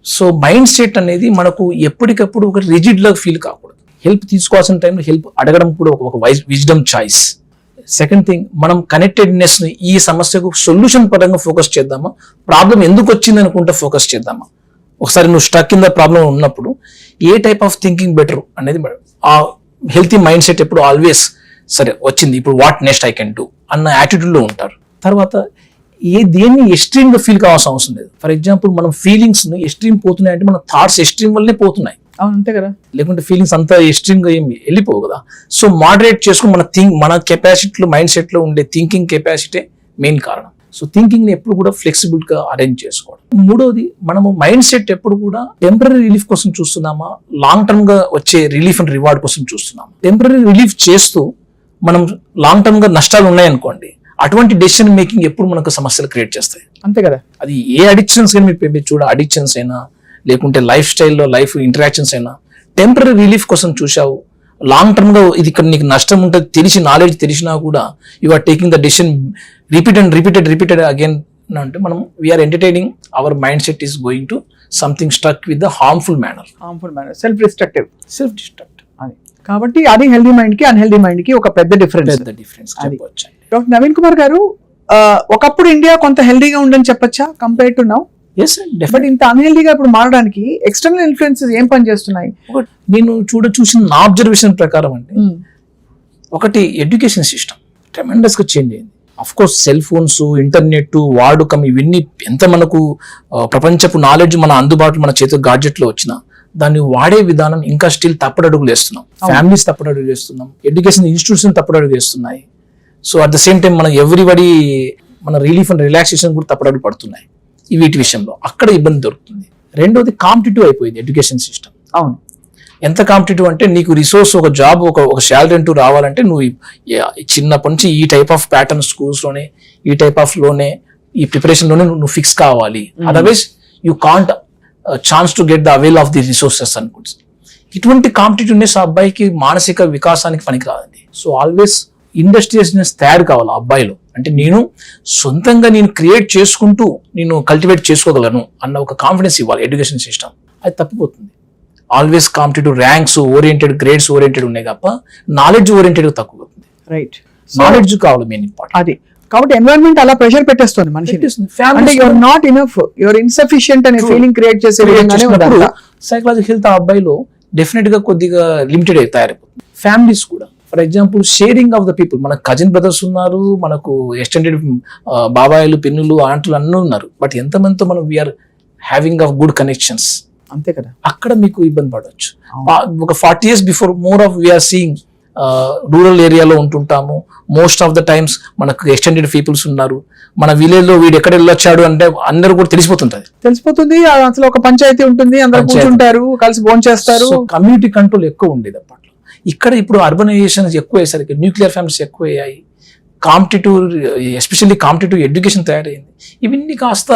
సో మైండ్ సెట్ అనేది మనకు ఎప్పటికప్పుడు ఒక రిజిడ్ లాగా ఫీల్ కాకూడదు. హెల్ప్ తీసుకోవాల్సిన టైంలో హెల్ప్ అడగడం కూడా ఒక విజ్డమ్ చాయిస్. సెకండ్ థింగ్, మనం కనెక్టెడ్నెస్ ని ఈ సమస్యకు సొల్యూషన్ పరంగా ఫోకస్ చేద్దామా, ప్రాబ్లం ఎందుకు వచ్చింది అనుకుంటే ఫోకస్ చేద్దామా. ఒకసారి నువ్వు స్టక్ ఇన్ ద ప్రాబ్లం ఉన్నప్పుడు ఏ టైప్ ఆఫ్ థింకింగ్ బెటర్ అనేది ఆ హెల్తీ మైండ్ సెట్ ఎప్పుడు ఆల్వేస్ సరే వచ్చింది ఇప్పుడు what next I can do అన్న యాటిట్యూడ్ లో ఉంటారు. తర్వాత దేన్ని ఎక్స్ట్రీమ్ గా ఫీల్ కావాల్సిన అవసరం లేదు. ఫర్ ఎగ్జాంపుల్ మనం ఫీలింగ్స్ ఎక్స్ట్రీమ్ పోతున్నాయి అంటే మన థాట్స్ ఎక్స్ట్రీమ్ వల్లనే పోతున్నాయి. అంతే కదా. లేకుంటే ఫీలింగ్స్ అంతా ఎక్స్ట్రీమ్ గా ఏమి వెళ్ళిపోవు కదా. సో మోడరేట్ చేసుకుని మన కెపాసిటీలో, మైండ్ సెట్ లో ఉండే థింకింగ్ కెపాసిటీ మెయిన్ కారణం. సో థింకింగ్ ని ఎప్పుడు కూడా ఫ్లెక్సిబుల్ గా అరేంజ్ చేసుకోవడం. మూడోది, మనము మైండ్ సెట్ ఎప్పుడు కూడా టెంపరీ రిలీఫ్ కోసం చూస్తున్నామా, లాంగ్ టర్మ్ గా వచ్చే రిలీఫ్ అండ్ రివార్డ్ కోసం చూస్తున్నామా. టెంపరీ రిలీఫ్ చేస్తూ మనం లాంగ్ టర్మ్ గా నష్టాలు ఉన్నాయనుకోండి, అటువంటి డెసిషన్ మేకింగ్ ఎప్పుడు మనకు సమస్యలు క్రియేట్ చేస్తాయి. అంతే కదా. అది ఏ అడిక్షన్స్ కానీ మీరు చూడ, అడిక్షన్స్ అయినా లేకుంటే లైఫ్ స్టైల్లో లైఫ్ ఇంటరాక్షన్స్ అయినా, టెంపరీ రిలీఫ్ కోసం చూసావు, లాంగ్ టర్మ్ గా ఇది ఇక్కడ నీకు నష్టం ఉంటుంది తెలిసి, నాలెడ్జ్ తెలిసినా కూడా you are taking the decision repeated again అంటే మనం we are entertaining our mind set is going to something struck with the harmful manner, self destructive. అది కాబట్టి అది హెల్దీ మైండ్ కి అన్హెల్దీ మైండ్ కి ఒక పెద్ద డిఫరెన్స్. చెప్పవచ్చు. డాక్టర్ నవీన్ కుమార్ గారు, ఒకప్పుడు ఇండియా కొంత హెల్దీగా ఉందని చెప్పొచ్చా కంపేర్ టు నౌ? బట్ ఇంత అన్హెల్దీగా ఇప్పుడు మారడానికి ఎక్స్టర్నల్ ఇన్ఫ్లుయెన్సెస్ ఏం పని చేస్తున్నాయి? నేను చూసిన నా అబ్జర్వేషన్ ప్రకారం అంటే, ఒకటి ఎడ్యుకేషన్ సిస్టమ్ ట్రెమెండస్ గా చేంజ్ అయింది. Of course cell phones, internet వాడకం, ఇవన్నీ ఎంత మనకు ప్రపంచపు నాలెడ్జ్ మన అందుబాటులో మన చేతిలో గాడ్జెట్ లో వచ్చినా, దాన్ని వాడే విధానం ఇంకా స్టిల్ తప్పడడుగులు వేస్తున్నాం. ఫ్యామిలీస్ తప్పడడుగులు వేస్తున్నాం, ఎడ్యుకేషన్ ఇన్స్టిట్యూషన్ తప్పడడుగు వేస్తున్నాయి. So at the same time మన రిలీఫ్ అండ్ రిలాక్సేషన్ కూడా తప్పడడుగు పడుతున్నాయి. వీటి విషయంలో అక్కడ ఇబ్బంది దొరుకుతుంది. రెండోది, కాంపిటేటివ్ అయిపోయింది ఎడ్యుకేషన్ సిస్టమ్. అవును. ఎంత కాంపిటేటివ్ అంటే, నీకు రిసోర్స్, ఒక జాబ్, ఒక శాలరీ అంటూ రావాలంటే నువ్వు చిన్నప్పటి నుంచి ఈ టైప్ ఆఫ్ ప్యాటర్న్ స్కూల్స్ లోనే, ఈ టైప్ ఆఫ్ లోనే, ఈ ప్రిపరేషన్ లోనే నువ్వు ఫిక్స్ కావాలి. Otherwise you can't chance to get the avail of the resources అనుకుంటుంది. ఇటువంటి కాంపిటేటివ్నెస్ ఆ అబ్బాయికి మానసిక వికాసానికి పనికి రాదండి. సో ఆల్వేస్ ఇండస్ట్రియస్నెస్ తయారు కావాలి ఆ అబ్బాయిలో. అంటే నేను సొంతంగా నేను క్రియేట్ చేసుకుంటూ నేను కల్టివేట్ చేసుకోగలను అన్న ఒక కాన్ఫిడెన్స్ ఇవ్వాలి ఎడ్యుకేషన్ సిస్టమ్. అది తప్పిపోతుంది. Always competitive, ranks oriented, grades oriented ఉన్నాయి తప్ప నాలెడ్జ్ ఓరియంటెడ్ తక్కువ. రైట్. నాలెడ్జ్ కావాలి మెయిన్ ఇంపార్టెంట్. అది కాబట్టి ఎన్వైరన్మెంట్ అలా ప్రెషర్ పెట్టేస్తుంది మనిషిని. అంటే your not enough, your insufficient అనే ఫీలింగ్ క్రియేట్ చేసే సైకలాజికల్ హెల్త్ ఆ అబ్బాయిలో డెఫినెట్ గా కొద్దిగా లిమిటెడ్ తయారైపోతుంది. ఫ్యామిలీస్ కూడా, for example sharing of the people, మన కజిన్ బ్రదర్స్ ఉన్నారు, మనకు ఎక్స్టెండెడ్ బాబాయిలు, పిన్నులు, ఆంటులు అన్నీ ఉన్నారు. బట్ ఎంతమందితో మనం we are having of good connections. అంతే కదా. అక్కడ మీకు ఇబ్బంది పడవచ్చు. ఒక 40 years before more of we are seeing rural ఏరియాలో ఉంటుంటాము. మోస్ట్ ఆఫ్ ద టైమ్స్ మనకు ఎక్స్టెండెడ్ పీపుల్స్ ఉన్నారు. మన విలేజ్ లో వీడు ఎక్కడ వెళ్ళొచ్చాడు అంటే అందరూ కూడా తెలిసిపోతుంది. అసలు ఒక పంచాయతీ ఉంటుంది, అందరూ కూర్చుంటారు, కలిసి భోజనం చేస్తారు. కమ్యూనిటీ కంట్రోల్ ఎక్కువ ఉండేది అప్పట్లో. ఇక్కడ ఇప్పుడు అర్బనైజేషన్ ఎక్కువ అయ్యేసరికి న్యూక్లియర్ ఫ్యామిలీస్ ఎక్కువ అయ్యాయి. ఎస్పెషల్లీ కాంపిటేటివ్ ఎడ్యుకేషన్ తయారైంది. ఇవన్నీ కాస్త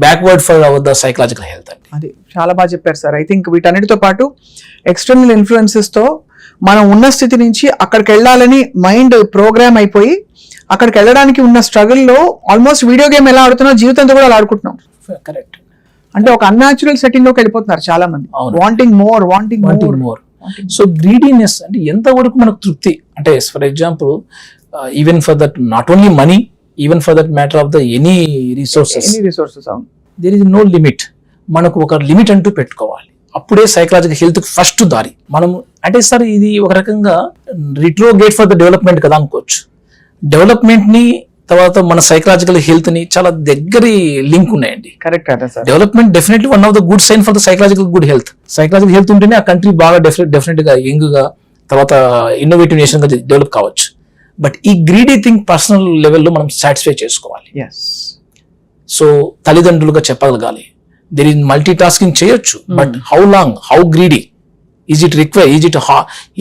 backward for hour the psychological health అండి. అది చాలా బాగా చెప్పారు సార్. ఐ థింక్ వీటన్నిటితో పాటు ఎక్స్టర్నల్ ఇన్ఫ్లుయెన్సెస్ తో మనం ఉన్న స్థితి నుంచి అక్కడికి వెళ్ళాలని మైండ్ ప్రోగ్రామ్ అయిపోయి అక్కడికి వెళ్ళడానికి ఉన్న స్ట్రగుల్ లో ఆల్మోస్ట్ వీడియో గేమ్ ఎలా ఆడుతున్నాం, జీవితంతో కూడా అలా ఆడుకుంటున్నాం. కరెక్ట్. అంటే ఒక అన్యాచురల్ సెట్టింగ్ లోకి వెళ్ళిపోతున్నారు చాలా మంది. Wanting more. సో గ్రీడీనెస్ అంటే ఎంతవరకు మనకు తృప్తి అంటే, for example even for that not only money, even for that matter of the any resources there is no limit. మనకు ఒక లిమిట్ అంటూ పెట్టుకోవాలి. అప్పుడే సైకలాజికల్ హెల్త్ ఫస్ట్ దారి. మనం అంటే సార్ ఇది ఒక రకంగా రిట్రోగేట్ ఫర్ ద డెవలప్మెంట్ కదా అనుకోవచ్చు. డెవలప్మెంట్ ని తర్వాత మన సైకలాజికల్ హెల్త్ ని చాలా దగ్గరి లింక్ ఉన్నాయండి. Correct. Development definitely one of the good sign for the psychological good health. Psychological health ఉంటేనే ఆ కంట్రీ బాగా డెఫినెట్ గా యంగ్ గా తర్వాత ఇన్నోవేటివ్ నేషన్ గా డెవలప్ కావచ్చు. బట్ ఈ గ్రీడీ థింగ్ పర్సనల్ లెవెల్లో మనం సాటిస్ఫై చేసుకోవాలి. సో తల్లిదండ్రులుగా చెప్పగలగాలి. దెర్ ఇస్ మల్టీ టాస్కింగ్ చేయొచ్చు, but how long, how greedy, is it require,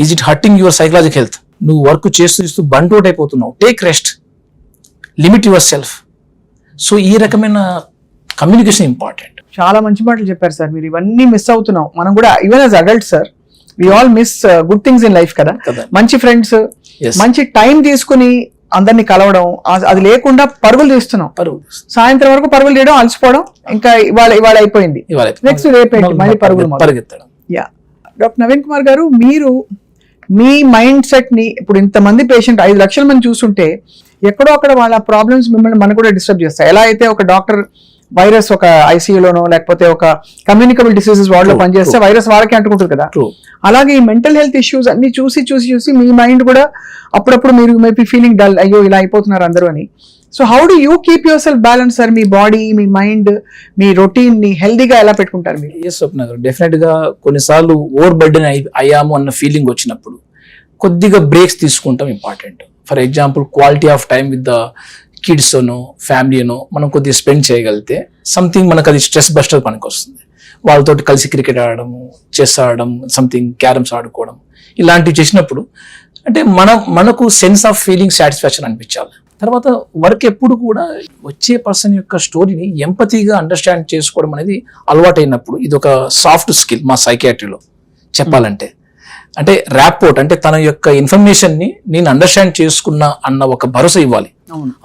is it hurting your psychological health. నువ్వు వర్క్ చేస్తూ బంట్అవుట్ అయిపోతున్నావు, take rest, limit your self. So ఈ రకమైన కమ్యూనికేషన్ ఇంపార్టెంట్. చాలా మంచి మాటలు చెప్పారు సార్. మీరు ఇవన్నీ మిస్ అవుతున్నాం మనం కూడా, even as adult sir. We all miss good things in life కదా. మంచి ఫ్రెండ్స్, మంచి టైం తీసుకుని అందరినీ కలవడం, అది లేకుండా పరుగులు తీస్తున్నాం. సాయంత్రం వరకు పరుగులు తీయడం, అలసిపోవడం, ఇంకా ఇవాళ అయిపోయింది, నెక్స్ట్ రేపు మళ్ళీ పరుగులు పరిగెత్తడం. డాక్టర్ నవీన్ కుమార్ గారు, మీరు మీ మైండ్ సెట్ ని ఇప్పుడు ఇంతమంది పేషెంట్ 5 లక్షల మంది చూస్తుంటే ఎక్కడో అక్కడ వాళ్ళ ప్రాబ్లమ్స్ మిమ్మల్ని మనకు కూడా డిస్టర్బ్ చేస్తాయి. ఎలా అయితే ఒక డాక్టర్ వైరస్ ఒక ఐసీయూలోనో లేకపోతే ఒక కమ్యూనికబుల్ డిసీజెస్ వార్డులో పనిచేస్తే వైరస్ వాళ్ళకి అంటుకుంటుంది కదా, అలాగే ఈ మెంటల్ హెల్త్ ఇష్యూస్ అన్ని చూసి మీ మైండ్ కూడా అప్పుడప్పుడు మీరు మేబీ ఫీలింగ్ డల్, అయ్యో ఇలా అయిపోతున్నారు అందరూ అని. So how do you keep your self balance sir? Me body, me mind, me routine ని హెల్దీగా ఎలా పెట్టుకుంటారు మీరు? ఎస్ స్వప్న గారు, డెఫినెట్ గా కొన్నిసార్లు ఓవర్ బర్డెన్ అయ్యాము అన్న ఫీలింగ్ వచ్చినప్పుడు కొద్దిగా బ్రేక్స్ తీసుకుంటాం important. For example quality of time with the kids అనో ఫ్యామిలీనో మనం కొద్దిగా స్పెండ్ చేయగలిగితే సంథింగ్ మనకు అది స్ట్రెస్ బస్టర్ పనికి వస్తుంది. వాళ్ళతో కలిసి క్రికెట్ ఆడడము, చెస్ ఆడడం, సంథింగ్ క్యారమ్స్ ఆడుకోవడం, ఇలాంటివి చేసినప్పుడు అంటే మనకు సెన్స్ ఆఫ్ ఫీలింగ్ సాటిస్ఫాక్షన్ అనిపించాలి. తర్వాత వర్క్ ఎప్పుడు కూడా వచ్చే పర్సన్ యొక్క స్టోరీని ఎంపతిగా అండర్స్టాండ్ చేసుకోవడం అనేది అలవాటైనప్పుడు ఇది ఒక సాఫ్ట్ స్కిల్ మా సైకియాట్రీలో చెప్పాలంటే. అంటే ర్యాపోర్ట్ అంటే తన యొక్క ఇన్ఫర్మేషన్ ని నేను అండర్స్టాండ్ చేసుకున్నా అన్న ఒక భరోసా ఇవ్వాలి.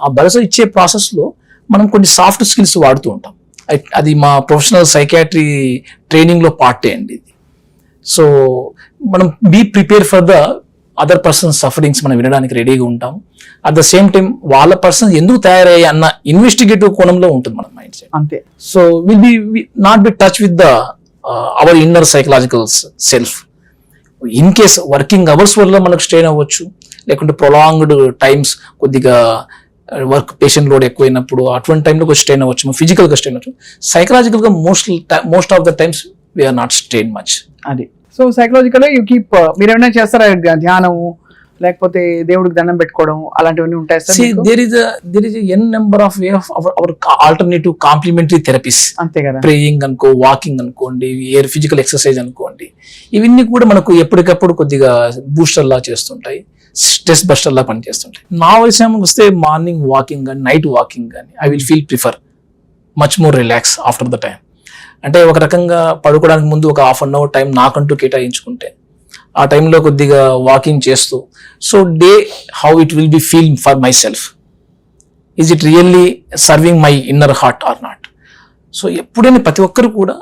ఆ భరోసా ఇచ్చే ప్రాసెస్ లో మనం కొన్ని సాఫ్ట్ స్కిల్స్ వాడుతూ ఉంటాం. అది మా ప్రొఫెషనల్ సైకియాట్రీ ట్రైనింగ్ లో పార్టే అండి ఇది. సో మనం be prepare for the other person sufferings మనం వినడానికి రెడీగా ఉంటాం. అట్ ద సేమ్ టైం వాళ్ళ పర్సన్ ఎందుకు తయారయ్యాయి అన్న ఇన్వెస్టిగేటివ్ కోణంలో ఉంటుంది మన మైండ్ సెట్. అంతే. So will be not be touch with the our inner psychological self. In case working hours వల్ల మనకు స్ట్రెయిన్ అవ్వచ్చు, లేకుంటే ప్రొలాంగ్డ్ టైమ్స్ కొద్దిగా వర్క్ పేషెంట్ లోడ్ ఎక్కువైనప్పుడు అటువంటి టైంలో కొంచెం స్ట్రెయిన్ అవ్వచ్చు, ఫిజికల్ గా స్ట్రెయిన్ అవ్వచ్చు. సైకలాజికల్ గా most of the times we are not strain much. అది. సో సైకలాజికల్ యూ కీప్, మీరు ఏమైనా చేస్తారా? ధ్యానము లేకపోతే దేవుడికి దండం పెట్టుకోవడం అలాంటివన్నీ ఉంటాయి sir? There is an number of way of our alternative complementary therapies. అంతే కదా. ప్రేయింగ్ అనుకో, వాకింగ్ అనుకోండి, ఫిజికల్ ఎక్సర్సైజ్ అనుకోండి, ఇవన్నీ కూడా మనకు ఎప్పటికప్పుడు కొద్దిగా బూస్టర్ లా చేస్తుంటాయి, స్ట్రెస్ బస్టర్ లా పనిచేస్తుంటాయి. నా విషయానికి వస్తే మార్నింగ్ వాకింగ్ కానీ నైట్ వాకింగ్ కానీ I will feel prefer much more relax after the time. అంటే ఒక రకంగా పడుకోవడానికి ముందు ఒక హాఫ్ అన్ అవర్ టైం నాకంటూ కేటాయించుకుంటే ఆ టైంలో కొద్దిగా వాకింగ్ చేస్తూ, so the how it will be feel for my self, is it really serving my inner heart or not. So ఎప్పుడైనా ప్రతి ఒక్కరు కూడా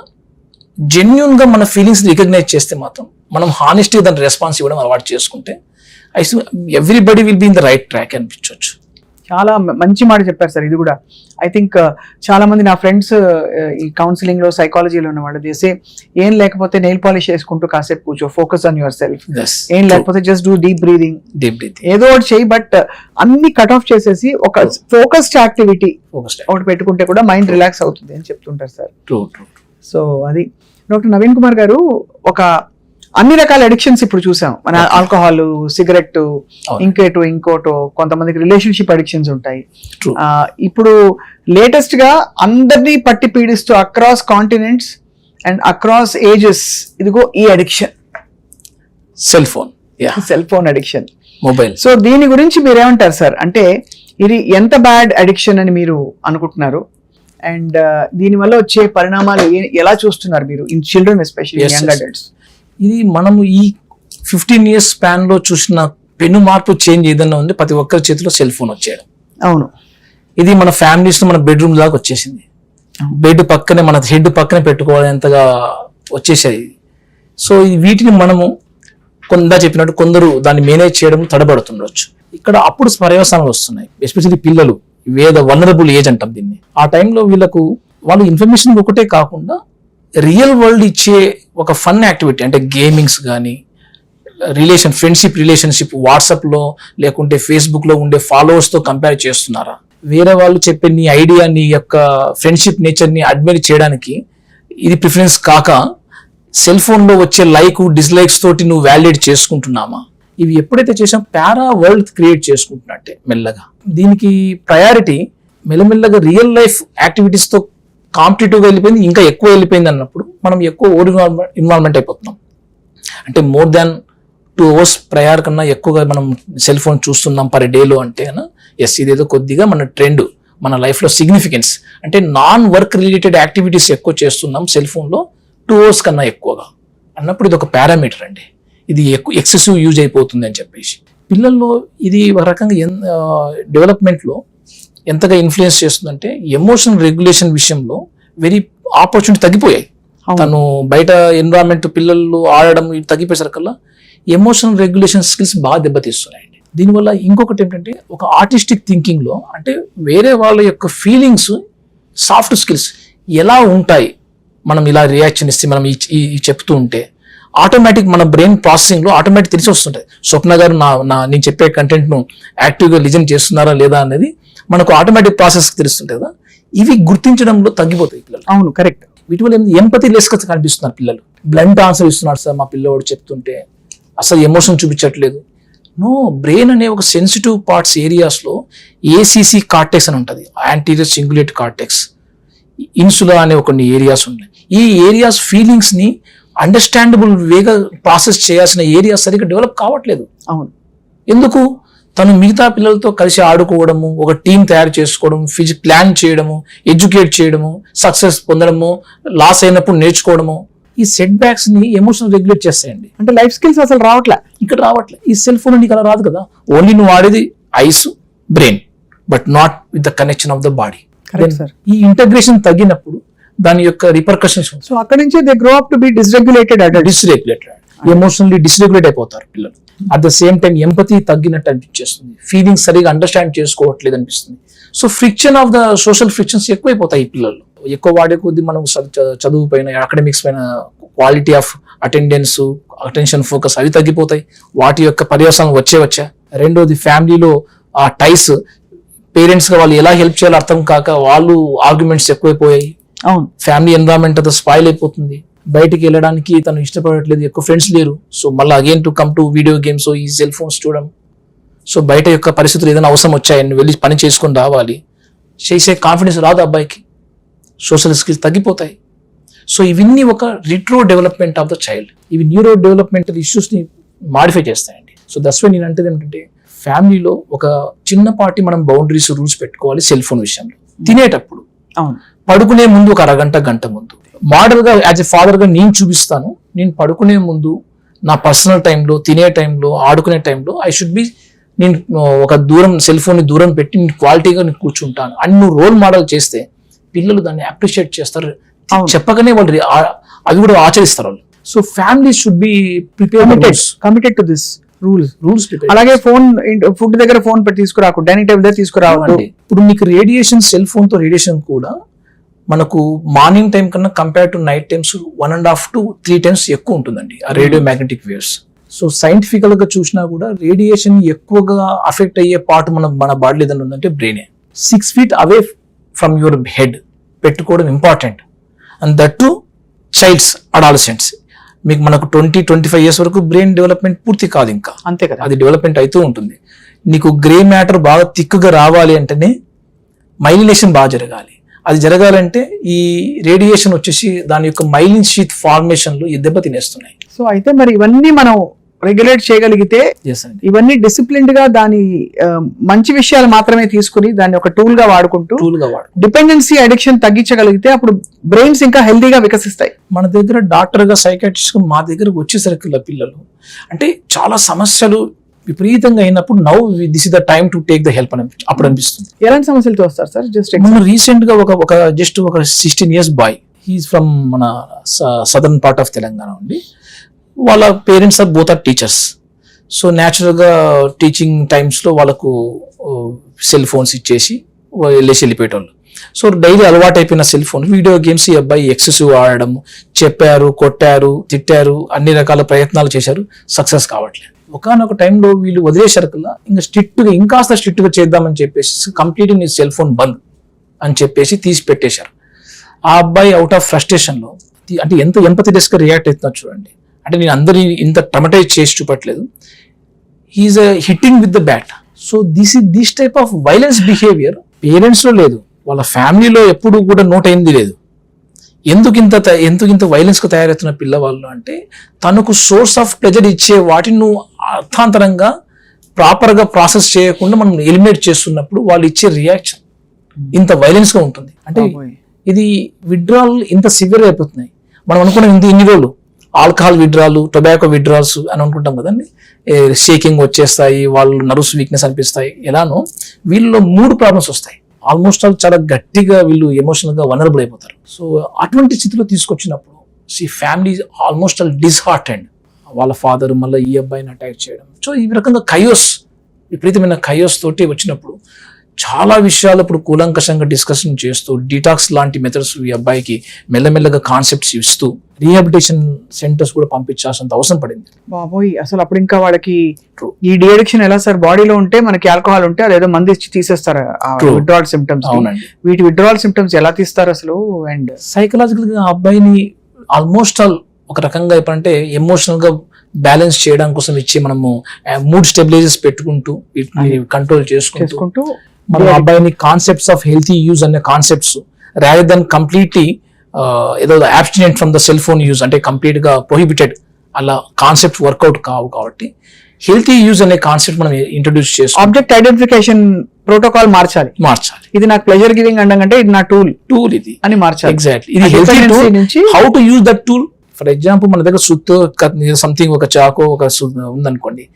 జెన్యున్ గా మన ఫీలింగ్స్ రికగ్నైజ్ చేస్తే మాత్రం మనం హానెస్టీ దాని రెస్పాన్స్ ఇవ్వడం అలవాటు చేసుకుంటే everybody will be in the right track అనిపించవచ్చు. చాలా మంచి మాట చెప్పారు సార్. ఇది కూడా ఐ థింక్ చాలా మంది నా ఫ్రెండ్స్ ఈ కౌన్సిలింగ్ లో సైకాలజీలో ఉన్న వాళ్ళు చేసే ఏం లేకపోతే నెయిల్ పాలిష్ చేసుకుంటూ కాసేపు కూర్చో, ఫోకస్ ఆన్ యువర్ సెల్ఫ్. ఏం లేకపోతే జస్ట్ డూ డీప్ బ్రీదింగ్, ఏదో ఒకటి చేయి, బట్ అన్ని కట్ ఆఫ్ చేసేసి ఒక ఫోకస్డ్ యాక్టివిటీ ఒకటి పెట్టుకుంటే కూడా మైండ్ రిలాక్స్ అవుతుంది అని చెప్తుంటారు సార్. సో అది డాక్టర్ నవీన్ కుమార్ గారు, ఒక అన్ని రకాల అడిక్షన్స్ ఇప్పుడు చూసాం. మన ఆల్కహాల్, సిగరెట్, ఇంకోటో, కొంతమందికి రిలేషన్షిప్ అడిక్షన్స్ ఉంటాయి. True. ఇప్పుడు లేటెస్ట్ గా అందరినీ పట్టి పీడిస్తూ across continents and across ages ఇదిగో ఈ addiction, cell phone, cell phone addiction, mobile. So దీని గురించి మీరేమంటారు సార్? అంటే ఇది ఎంత బ్యాడ్ అడిక్షన్ అని మీరు అనుకుంటున్నారు, అండ్ దీనివల్ల వచ్చే పరిణామాలు ఎలా చూస్తున్నారు మీరు in children, especially young adults? ఇది మనము ఈ 15 years స్పాన్ లో చూసిన పెను మార్పు, చేంజ్ ఏదన్నా ఉంది, ప్రతి ఒక్కరి చేతిలో సెల్ ఫోన్ వచ్చేయడం. అవును, ఇది మన ఫ్యామిలీస్ లో మన బెడ్రూమ్ దాకా వచ్చేసింది. బెడ్ పక్కనే, మన హెడ్ పక్కనే పెట్టుకోవాలంతగా వచ్చేసాయి. సో వీటిని మనము చెప్పినట్టు కొందరు దాన్ని మేనేజ్ చేయడం తడబడుతుండొచ్చు. ఇక్కడ అప్పుడు పర్యవసానాలు వస్తున్నాయి. ఎస్పెషల్లీ పిల్లలు, వల్నరబుల్ ఏజ్ అంటాం దీన్ని. ఆ టైంలో వీళ్ళకు వాళ్ళు ఇన్ఫర్మేషన్ ఒకటే కాకుండా రియల్ వరల్డ్ ఇచ్చే ఒక ఫన్ యాక్టివిటీ, అంటే గేమింగ్స్ కానీ, ఫ్రెండ్షిప్ రిలేషన్షిప్ వాట్సాప్ లో లేకుంటే ఫేస్బుక్ లో ఉండే ఫాలోవర్స్ తో కంపేర్ చేస్తున్నారా? వేరే వాళ్ళు చెప్పే నీ ఐడియా, నీ యొక్క ఫ్రెండ్షిప్ నేచర్ ని అడ్మైర్ చేయడానికి ఇది ప్రిఫరెన్స్ కాక, సెల్ ఫోన్ లో వచ్చే డిస్లైక్స్ తోటి నువ్వు వ్యాలిడేట్ చేసుకుంటున్నామా? ఇవి ఎప్పుడైతే చేసాం పారా వరల్డ్ క్రియేట్ చేసుకుంటున్నట్టే మెల్లగా. దీనికి ప్రయారిటీ మెల్లమెల్లగా రియల్ లైఫ్ యాక్టివిటీస్ తో కాంపిటేటివ్గా వెళ్ళిపోయింది, ఇంకా ఎక్కువ వెళ్ళిపోయింది అన్నప్పుడు మనం ఎక్కువ ఇన్వాల్వ్మెంట్ అయిపోతున్నాం. అంటే మోర్ దాన్ 2 hours ప్రయార్ కన్నా ఎక్కువగా మనం సెల్ ఫోన్ చూస్తున్నాం పర్ డేలో అంటే ఎస్, ఇదేదో కొద్దిగా మన ట్రెండ్, మన లైఫ్లో సిగ్నిఫికెన్స్. అంటే నాన్ వర్క్ రిలేటెడ్ యాక్టివిటీస్ ఎక్కువ చేస్తున్నాం సెల్ ఫోన్లో 2 hours కన్నా ఎక్కువగా అన్నప్పుడు ఇది ఒక పారామీటర్ అండి. ఇది ఎక్సెసివ్ యూజ్ అయిపోతుంది అని చెప్పేసి పిల్లల్లో ఇది ఒక రకంగా డెవలప్మెంట్లో ఎంతగా ఇన్ఫ్లుయెన్స్ చేస్తుందంటే ఎమోషనల్ రెగ్యులేషన్ విషయంలో వెరీ ఆపర్చునిటీ తగ్గిపోయాయి. తను బయట ఎన్విరాన్మెంట్ పిల్లలు ఆడడం తగ్గిపోయేసరికల్లా ఎమోషనల్ రెగ్యులేషన్ స్కిల్స్ బాగా దెబ్బతీస్తున్నాయండి. దీనివల్ల ఇంకొకటి ఏంటంటే ఒక ఆర్టిస్టిక్ థింకింగ్ లో, అంటే వేరే వాళ్ళ యొక్క ఫీలింగ్స్, సాఫ్ట్ స్కిల్స్ ఎలా ఉంటాయి, మనం ఇలా రియాక్షన్ ఇస్తే, మనం ఈ చెప్తూ ఉంటే ఆటోమేటిక్ మన బ్రెయిన్ ప్రాసెసింగ్ లో ఆటోమేటిక్ తెలిసి వస్తుంటది. స్వప్న గారు నేను చెప్పే కంటెంట్ ను యాక్టివ్ గా లిజన్ చేస్తున్నారా లేదా అనేది మనకు ఆటోమేటిక్ ప్రాసెస్ తెలుస్తుంటది కదా. ఇవి గుర్తించడంలో తగ్గిపోతాయి పిల్లలు. అవును, కరెక్ట్. వీటి వల్ల ఎంపతి లెస్ కనిపిస్తున్నారు పిల్లలు. బ్లంట్ ఆన్సర్ ఇస్తున్నాడు సార్ మా పిల్లవాడు చెప్తుంటే, అసలు ఎమోషన్ చూపించట్లేదు. నో, బ్రెయిన్ అనే ఒక సెన్సిటివ్ పార్ట్స్ ఏరియాస్ లో ఏసీసీ కార్టెక్స్ అని ఉంటుంది, యాంటీరియర్ సింగులేట్ కార్టెక్స్, ఇన్సులా అనే కొన్ని ఏరియాస్ ఉన్నాయి. ఈ ఏరియాస్ ఫీలింగ్స్ ని అండర్స్టాండబుల్ వేగా ప్రాసెస్ చేయాల్సిన ఏరియాస్ సరిగ్గా డెవలప్ కావట్లేదు. అవును, ఎందుకు? తను మిగతా పిల్లలతో కలిసి ఆడుకోవడము, ఒక టీం తయారు చేసుకోవడం, ప్లాన్ చేయడము, ఎడ్యుకేట్ చేయడము, సక్సెస్ పొందడము, లాస్ అయినప్పుడు నేర్చుకోవడము, ఈ సెట్ బ్యాక్స్ ని ఎమోషనల్ రెగ్యులేట్ చేస్తాయండి. అంటే లైఫ్ స్కిల్స్ అసలు రావట్లే, ఇక్కడ రావట్లే. ఈ సెల్ ఫోన్ నీకు అలా రాదు కదా. ఓన్లీ నువ్వు వాడేది eyes, brain, but not with the connection of the body. ఈ ఇంటగ్రేషన్ తగ్గినప్పుడు దాని యొక్క రిపర్కషన్స్, సో అక్కడ నుంచి they grow up to be dysregulated, emotionally dysregulate అయిపోతారు పిల్లలు. At the same time empathy తగ్గినట్టు అనిపించేస్తుంది, ఫీలింగ్స్ సరిగా అండర్స్టాండ్ చేసుకోవట్లేదు అనిపిస్తుంది. So friction of the social frictions ఎక్కువైపోతాయి ఈ పిల్లలు. ఎక్కువ వాడే కొద్ది మనం చదువు పైన, అకాడమిక్స్ పైన quality of attendance, attention focus అవి తగ్గిపోతాయి. వాటి యొక్క పర్యవసానం వచ్చా. రెండోది ఫ్యామిలీలో ఆ టైస్, పేరెంట్స్ గా వాళ్ళు ఎలా హెల్ప్ చేయాలో అర్థం కాక వాళ్ళు ఆర్గ్యుమెంట్స్ ఎక్కువైపోయాయి. అవును, ఫ్యామిలీ ఎన్విరాన్మెంట్ అంతా స్పాయిల్ అయిపోతుంది. బయటికి వెళ్ళడానికి తను ఇష్టపడట్లేదు, ఎక్కువ ఫ్రెండ్స్ లేరు. సో మళ్ళీ again to come to video games, ఈ సెల్ ఫోన్స్ చూడడం. సో బయట యొక్క పరిస్థితులు ఏదైనా అవసరం వచ్చాయని వెళ్ళి పని చేసుకొని రావాలి, చేసే కాన్ఫిడెన్స్ రాదు అబ్బాయికి, సోషల్ స్కిల్స్ తగ్గిపోతాయి. సో ఇవన్నీ ఒక retro development of the child. ఇవి న్యూరో డెవలప్మెంటల్ ఇష్యూస్ ని మాడిఫై చేస్తాయండి. సో దట్స్ వై నేను అంటే ఏంటంటే ఫ్యామిలీలో ఒక చిన్నపాటి మనం బౌండరీస్, రూల్స్ పెట్టుకోవాలి సెల్ ఫోన్ విషయంలో. తినేటప్పుడు, పడుకునే ముందు ఒక అరగంట, గంట ముందు మోడల్ గా యాజ్ ఎ ఫాదర్ గా నేను చూపిస్తాను. నేను పడుకునే ముందు నా పర్సనల్ టైంలో, తినే టైంలో, ఆడుకునే టైంలో నేను ఒక సెల్ ఫోన్ ని దూరం పెట్టి నేను క్వాలిటీగా నేను కూర్చుంటాను అని నువ్వు రోల్ మోడల్ చేస్తే పిల్లలు దాన్ని అప్రిషియేట్ చేస్తారు. చెప్పగానే వాళ్ళు అవి కూడా ఆచరిస్తారు వాళ్ళు. So family should be committed to this rules. అలాగే ఫుడ్ దగ్గర ఫోన్ పెట్టి తీసుకురాకు, డైనింగ్ టేబుల్ దగ్గర తీసుకురావద్దు. ఇప్పుడు మీకు రేడియేషన్, సెల్ ఫోన్ తో రేడియేషన్ కూడా మనకు మార్నింగ్ టైం కన్నా compare to night times 1.5 to 3 times ఎక్కువ ఉంటుందండి ఆ రేడియో మ్యాగ్నెటిక్ వేవ్స్. సో సైంటిఫికల్ గా చూసినా కూడా రేడియేషన్ ఎక్కువగా అఫెక్ట్ అయ్యే పార్ట్ మన బాడీలో ఏదైనా ఉందంటే బ్రెయినే. 6 feet away from your head పెట్టుకోవడం important. And that to childs, adolescents. మీకు మనకు 20-25 ఇయర్స్ వరకు బ్రెయిన్ డెవలప్మెంట్ పూర్తి కాదు, ఇంకా అంతే కదా. అది డెవలప్మెంట్ అవుతూ ఉంటుంది. నీకు గ్రే మ్యాటర్ బాగా థిక్గా రావాలి అంటేనే మైలినేషన్ బాగా జరగాలి. అది జరగాలంటే ఈ రేడియేషన్ వచ్చేసి దాని యొక్క మైలిన్ షీత్ ఫార్మేషన్లు దెబ్బ తినేస్తున్నాయి. సో అయితే మరి ఇవన్నీ మనం రెగ్యులేట్ చేయగలిగితే, Yes అండి. ఇవన్నీ డిసిప్లిన్డ్ గా దాని మంచి విషయాలు మాత్రమే తీసుకుని దాన్ని ఒక టూల్ గా వాడుకుంటూ టూల్గా వాడు. డిపెండెన్సీ అడిక్షన్ తగ్గించగలిగితే అప్పుడు బ్రెయిన్స్ ఇంకా హెల్తీగా వికసిస్తాయి. మన దగ్గర డాక్టర్గా సైకాట్రిస్ట్ మా దగ్గరకు వచ్చేసరికి పిల్లలు అంటే చాలా సమస్యలు విపరీతంగా అయినప్పుడు now this is the time to take the help అని అప్పుడు అనిపిస్తుంది. ఎలాంటి సమస్యలతో వస్తారు సార్? జస్ట్ మొన్న రీసెంట్ గా ఒక 16 years బాయ్, హీస్ ఫ్రమ్ మన సదర్న్ పార్ట్ ఆఫ్ తెలంగాణ ఉండి, వాళ్ళ parents are both are teachers. So న్యాచురల్గా టీచింగ్ టైమ్స్లో వాళ్ళకు సెల్ ఫోన్స్ ఇచ్చేసి వెళ్ళిపోయేటోళ్ళు. సో డైలీ అలవాటు అయిపోయిన సెల్ ఫోన్, వీడియో గేమ్స్ ఈ అబ్బాయి ఎక్సెసివ్ ఆడడం, చెప్పారు, కొట్టారు, తిట్టారు, అన్ని రకాల ప్రయత్నాలు చేశారు, సక్సెస్ కావట్లేదు. ఒకనొక టైంలో వీళ్ళు వదిలేశారు కల్లా ఇంకా స్ట్రిక్ట్గా, ఇంకాస్త స్ట్రిక్ట్గా చేద్దామని చెప్పేసి కంప్లీట్గా నీ సెల్ ఫోన్ బంద్ అని చెప్పేసి తీసి పెట్టేశారు. ఆ అబ్బాయి అవుట్ ఆఫ్ ఫ్రస్ట్రేషన్లో, అంటే ఎంత ఎంపథెటిక్గా రియాక్ట్ అవుతున్నారు చూడండి. అంటే నేను అందరినీ ఇంత ట్రమటైజ్ చేసి చూపట్లేదు, he is hitting with the bat. So this type of violence behaviour పేరెంట్స్లో లేదు, వాళ్ళ ఫ్యామిలీలో ఎప్పుడు కూడా నోట్ అయింది లేదు. ఎందుకు ఇంత వైలెన్స్కు తయారవుతున్న పిల్లవాళ్ళు అంటే, తనకు సోర్స్ ఆఫ్ ప్లెజర్ ఇచ్చే వాటిని నువ్వు అర్థాంతరంగా ప్రాపర్గా ప్రాసెస్ చేయకుండా మనం ఎలిమినేట్ చేస్తున్నప్పుడు వాళ్ళు ఇచ్చే రియాక్షన్ ఇంత వైలెన్స్గా ఉంటుంది. అంటే ఇది విత్డ్రాల్ ఇంత సివియర్ అయిపోతున్నాయి. మనం అనుకున్నాం ఇన్ని రోజులు ఆల్కహాల్ విత్డ్రాల్, టొబాకో విత్డ్రాల్స్ అని అనుకుంటాం కదండి, షేకింగ్ వచ్చేస్తాయి, వాళ్ళు నర్వ్స్ వీక్నెస్ అనిపిస్తాయి. ఎలానో వీళ్ళలో 3 ప్రాబ్లమ్స్ వస్తాయి. ఆల్మోస్ట్ ఆల్ చాలా గట్టిగా వీళ్ళు ఎమోషనల్ గా వనరబుల్ అయిపోతారు. సో అటువంటి స్థితిలో తీసుకొచ్చినప్పుడు ఫ్యామిలీ ఆల్మోస్ట్ ఆల్ డిస్హార్టెండ్. వాళ్ళ ఫాదర్ మళ్ళీ ఈ అబ్బాయిని అటాక్ చేయడం. సో ఈ రకంగా విపరీతమైన కయోస్ తోటి వచ్చినప్పుడు చాలా విషయాలు ఇప్పుడు కూలంకషంగా డిస్కషన్ చేస్తూ డిటాక్స్ లాంటి మెథడ్స్ ఈ అబ్బాయికి మెల్లమెల్లగా కాన్సెప్ట్స్ ఇస్తూ రీహాబిలిటేషన్ సెంటర్స్ కూడా పంపించాల్సినంత అవసరం పడింది. బాబోయ్, అసలు అప్పుడు ఇంకా వాడికి ఈ డి అడిక్షన్ ఎలా సార్? బాడీలో ఉంటే మనకి ఆల్కహాల్ ఉంటే అదేదో మంది ఇచ్చి తీసేస్తారు విత్డ్రాల్ సిమ్టమ్స్. అవునండి. వీటి విత్డ్రాల్ సిమ్టమ్స్ ఎలా తీస్తారు అసలు? అండ్ సైకలాజికల్ గా ఆ అబ్బాయిని ఆల్మోస్ట్ ఆల్ ఒక రకంగా ఎప్పుడంటే ఎమోషనల్ గా బ్యాలెన్స్ చేయడం కోసం ఇచ్చి మనము మూడ్ స్టెబిలైజర్స్ పెట్టుకుంటూ వీటిని కంట్రోల్ చేసుకుంటూ మనం అబ్బాయిని కాన్సెప్ట్స్ ఆఫ్ హెల్తీ యూజ్ అనే కాన్సెప్ట్స్ రాదర్ దెన్ కంప్లీట్లీ ఏదో abstinent from the cell phone use అంటే కంప్లీట్ గా ప్రొహిబిటెడ్ అలా కాన్సెప్ట్ వర్కౌట్ కావు. కాబట్టి హెల్తీ యూజ్ అనే కాన్సెప్ట్ మనం ఇంట్రొడ్యూస్ చేసి ఆబ్జెక్ట్ ఐడెంటిఫికేషన్ ప్రోటోకాల్ మార్చాలి. ఇది నాకు ప్లెజర్ గివింగ్ అంటే ఇది నా టూల్ ఇది అని మార్చాలి. ఎగ్జాక్ట్లీ. ఇది హెల్తీ టూల్ నుంచి how to use that tool. For example మన దగ్గర సుత్తు సంథింగ్ ఒక చాకో ఒక ఉందనుకోండి,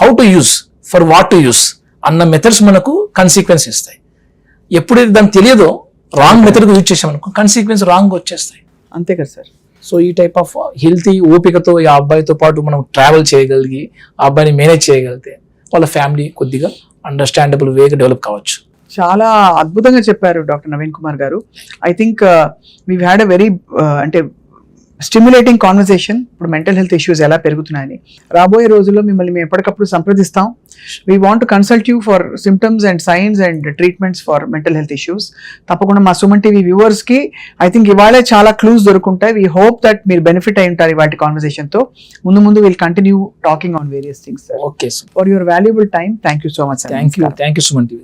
how to use for what to use అన్న మెథడ్స్ మనకు కన్సిక్వెన్స్ ఇస్తాయి. ఎప్పుడైతే దానికి తెలియదో రాంగ్ మెథడ్ యూజ్ చేసామనుకో కన్సిక్వెన్స్ రాంగ్ వచ్చేస్తాయి. అంతే కదా సార్. సో ఈ టైప్ ఆఫ్ హెల్తీ ఓపికతో ఈ అబ్బాయితో పాటు మనం ట్రావెల్ చేయగలిగి ఆ అబ్బాయిని మేనేజ్ చేయగలిగితే వాళ్ళ ఫ్యామిలీ కొద్దిగా అండర్స్టాండబుల్ వేగా డెవలప్ కావచ్చు. చాలా అద్భుతంగా చెప్పారు doctor Naveen Kumar garu. I think we had a very అంటే స్టిమ్యులేటింగ్ కాన్వర్సేషన్. ఇప్పుడు మెంటల్ హెల్త్ ఇష్యూస్ ఎలా పెరుగుతున్నాయని రాబోయే రోజుల్లో మిమ్మల్ని మేము ఎప్పటికప్పుడు సంప్రదిస్తాం. We want to consult you for symptoms and signs and treatments for mental health issues. తప్పకుండా మా సుమన్ టీవీ వ్యూవర్స్ కి ఐ థింక్ ఇవాళే చాలా క్లూస్ దొరుకుంటాయి. వీ హోప్ దట్ మీరు బెనిఫిట్ అయి ఉంటారు ఇవాటి కాన్వర్సేషన్ తో. ముందు will continue talking on various things. Okay, for your valuable time, thank you so much. Thank you Suman TV.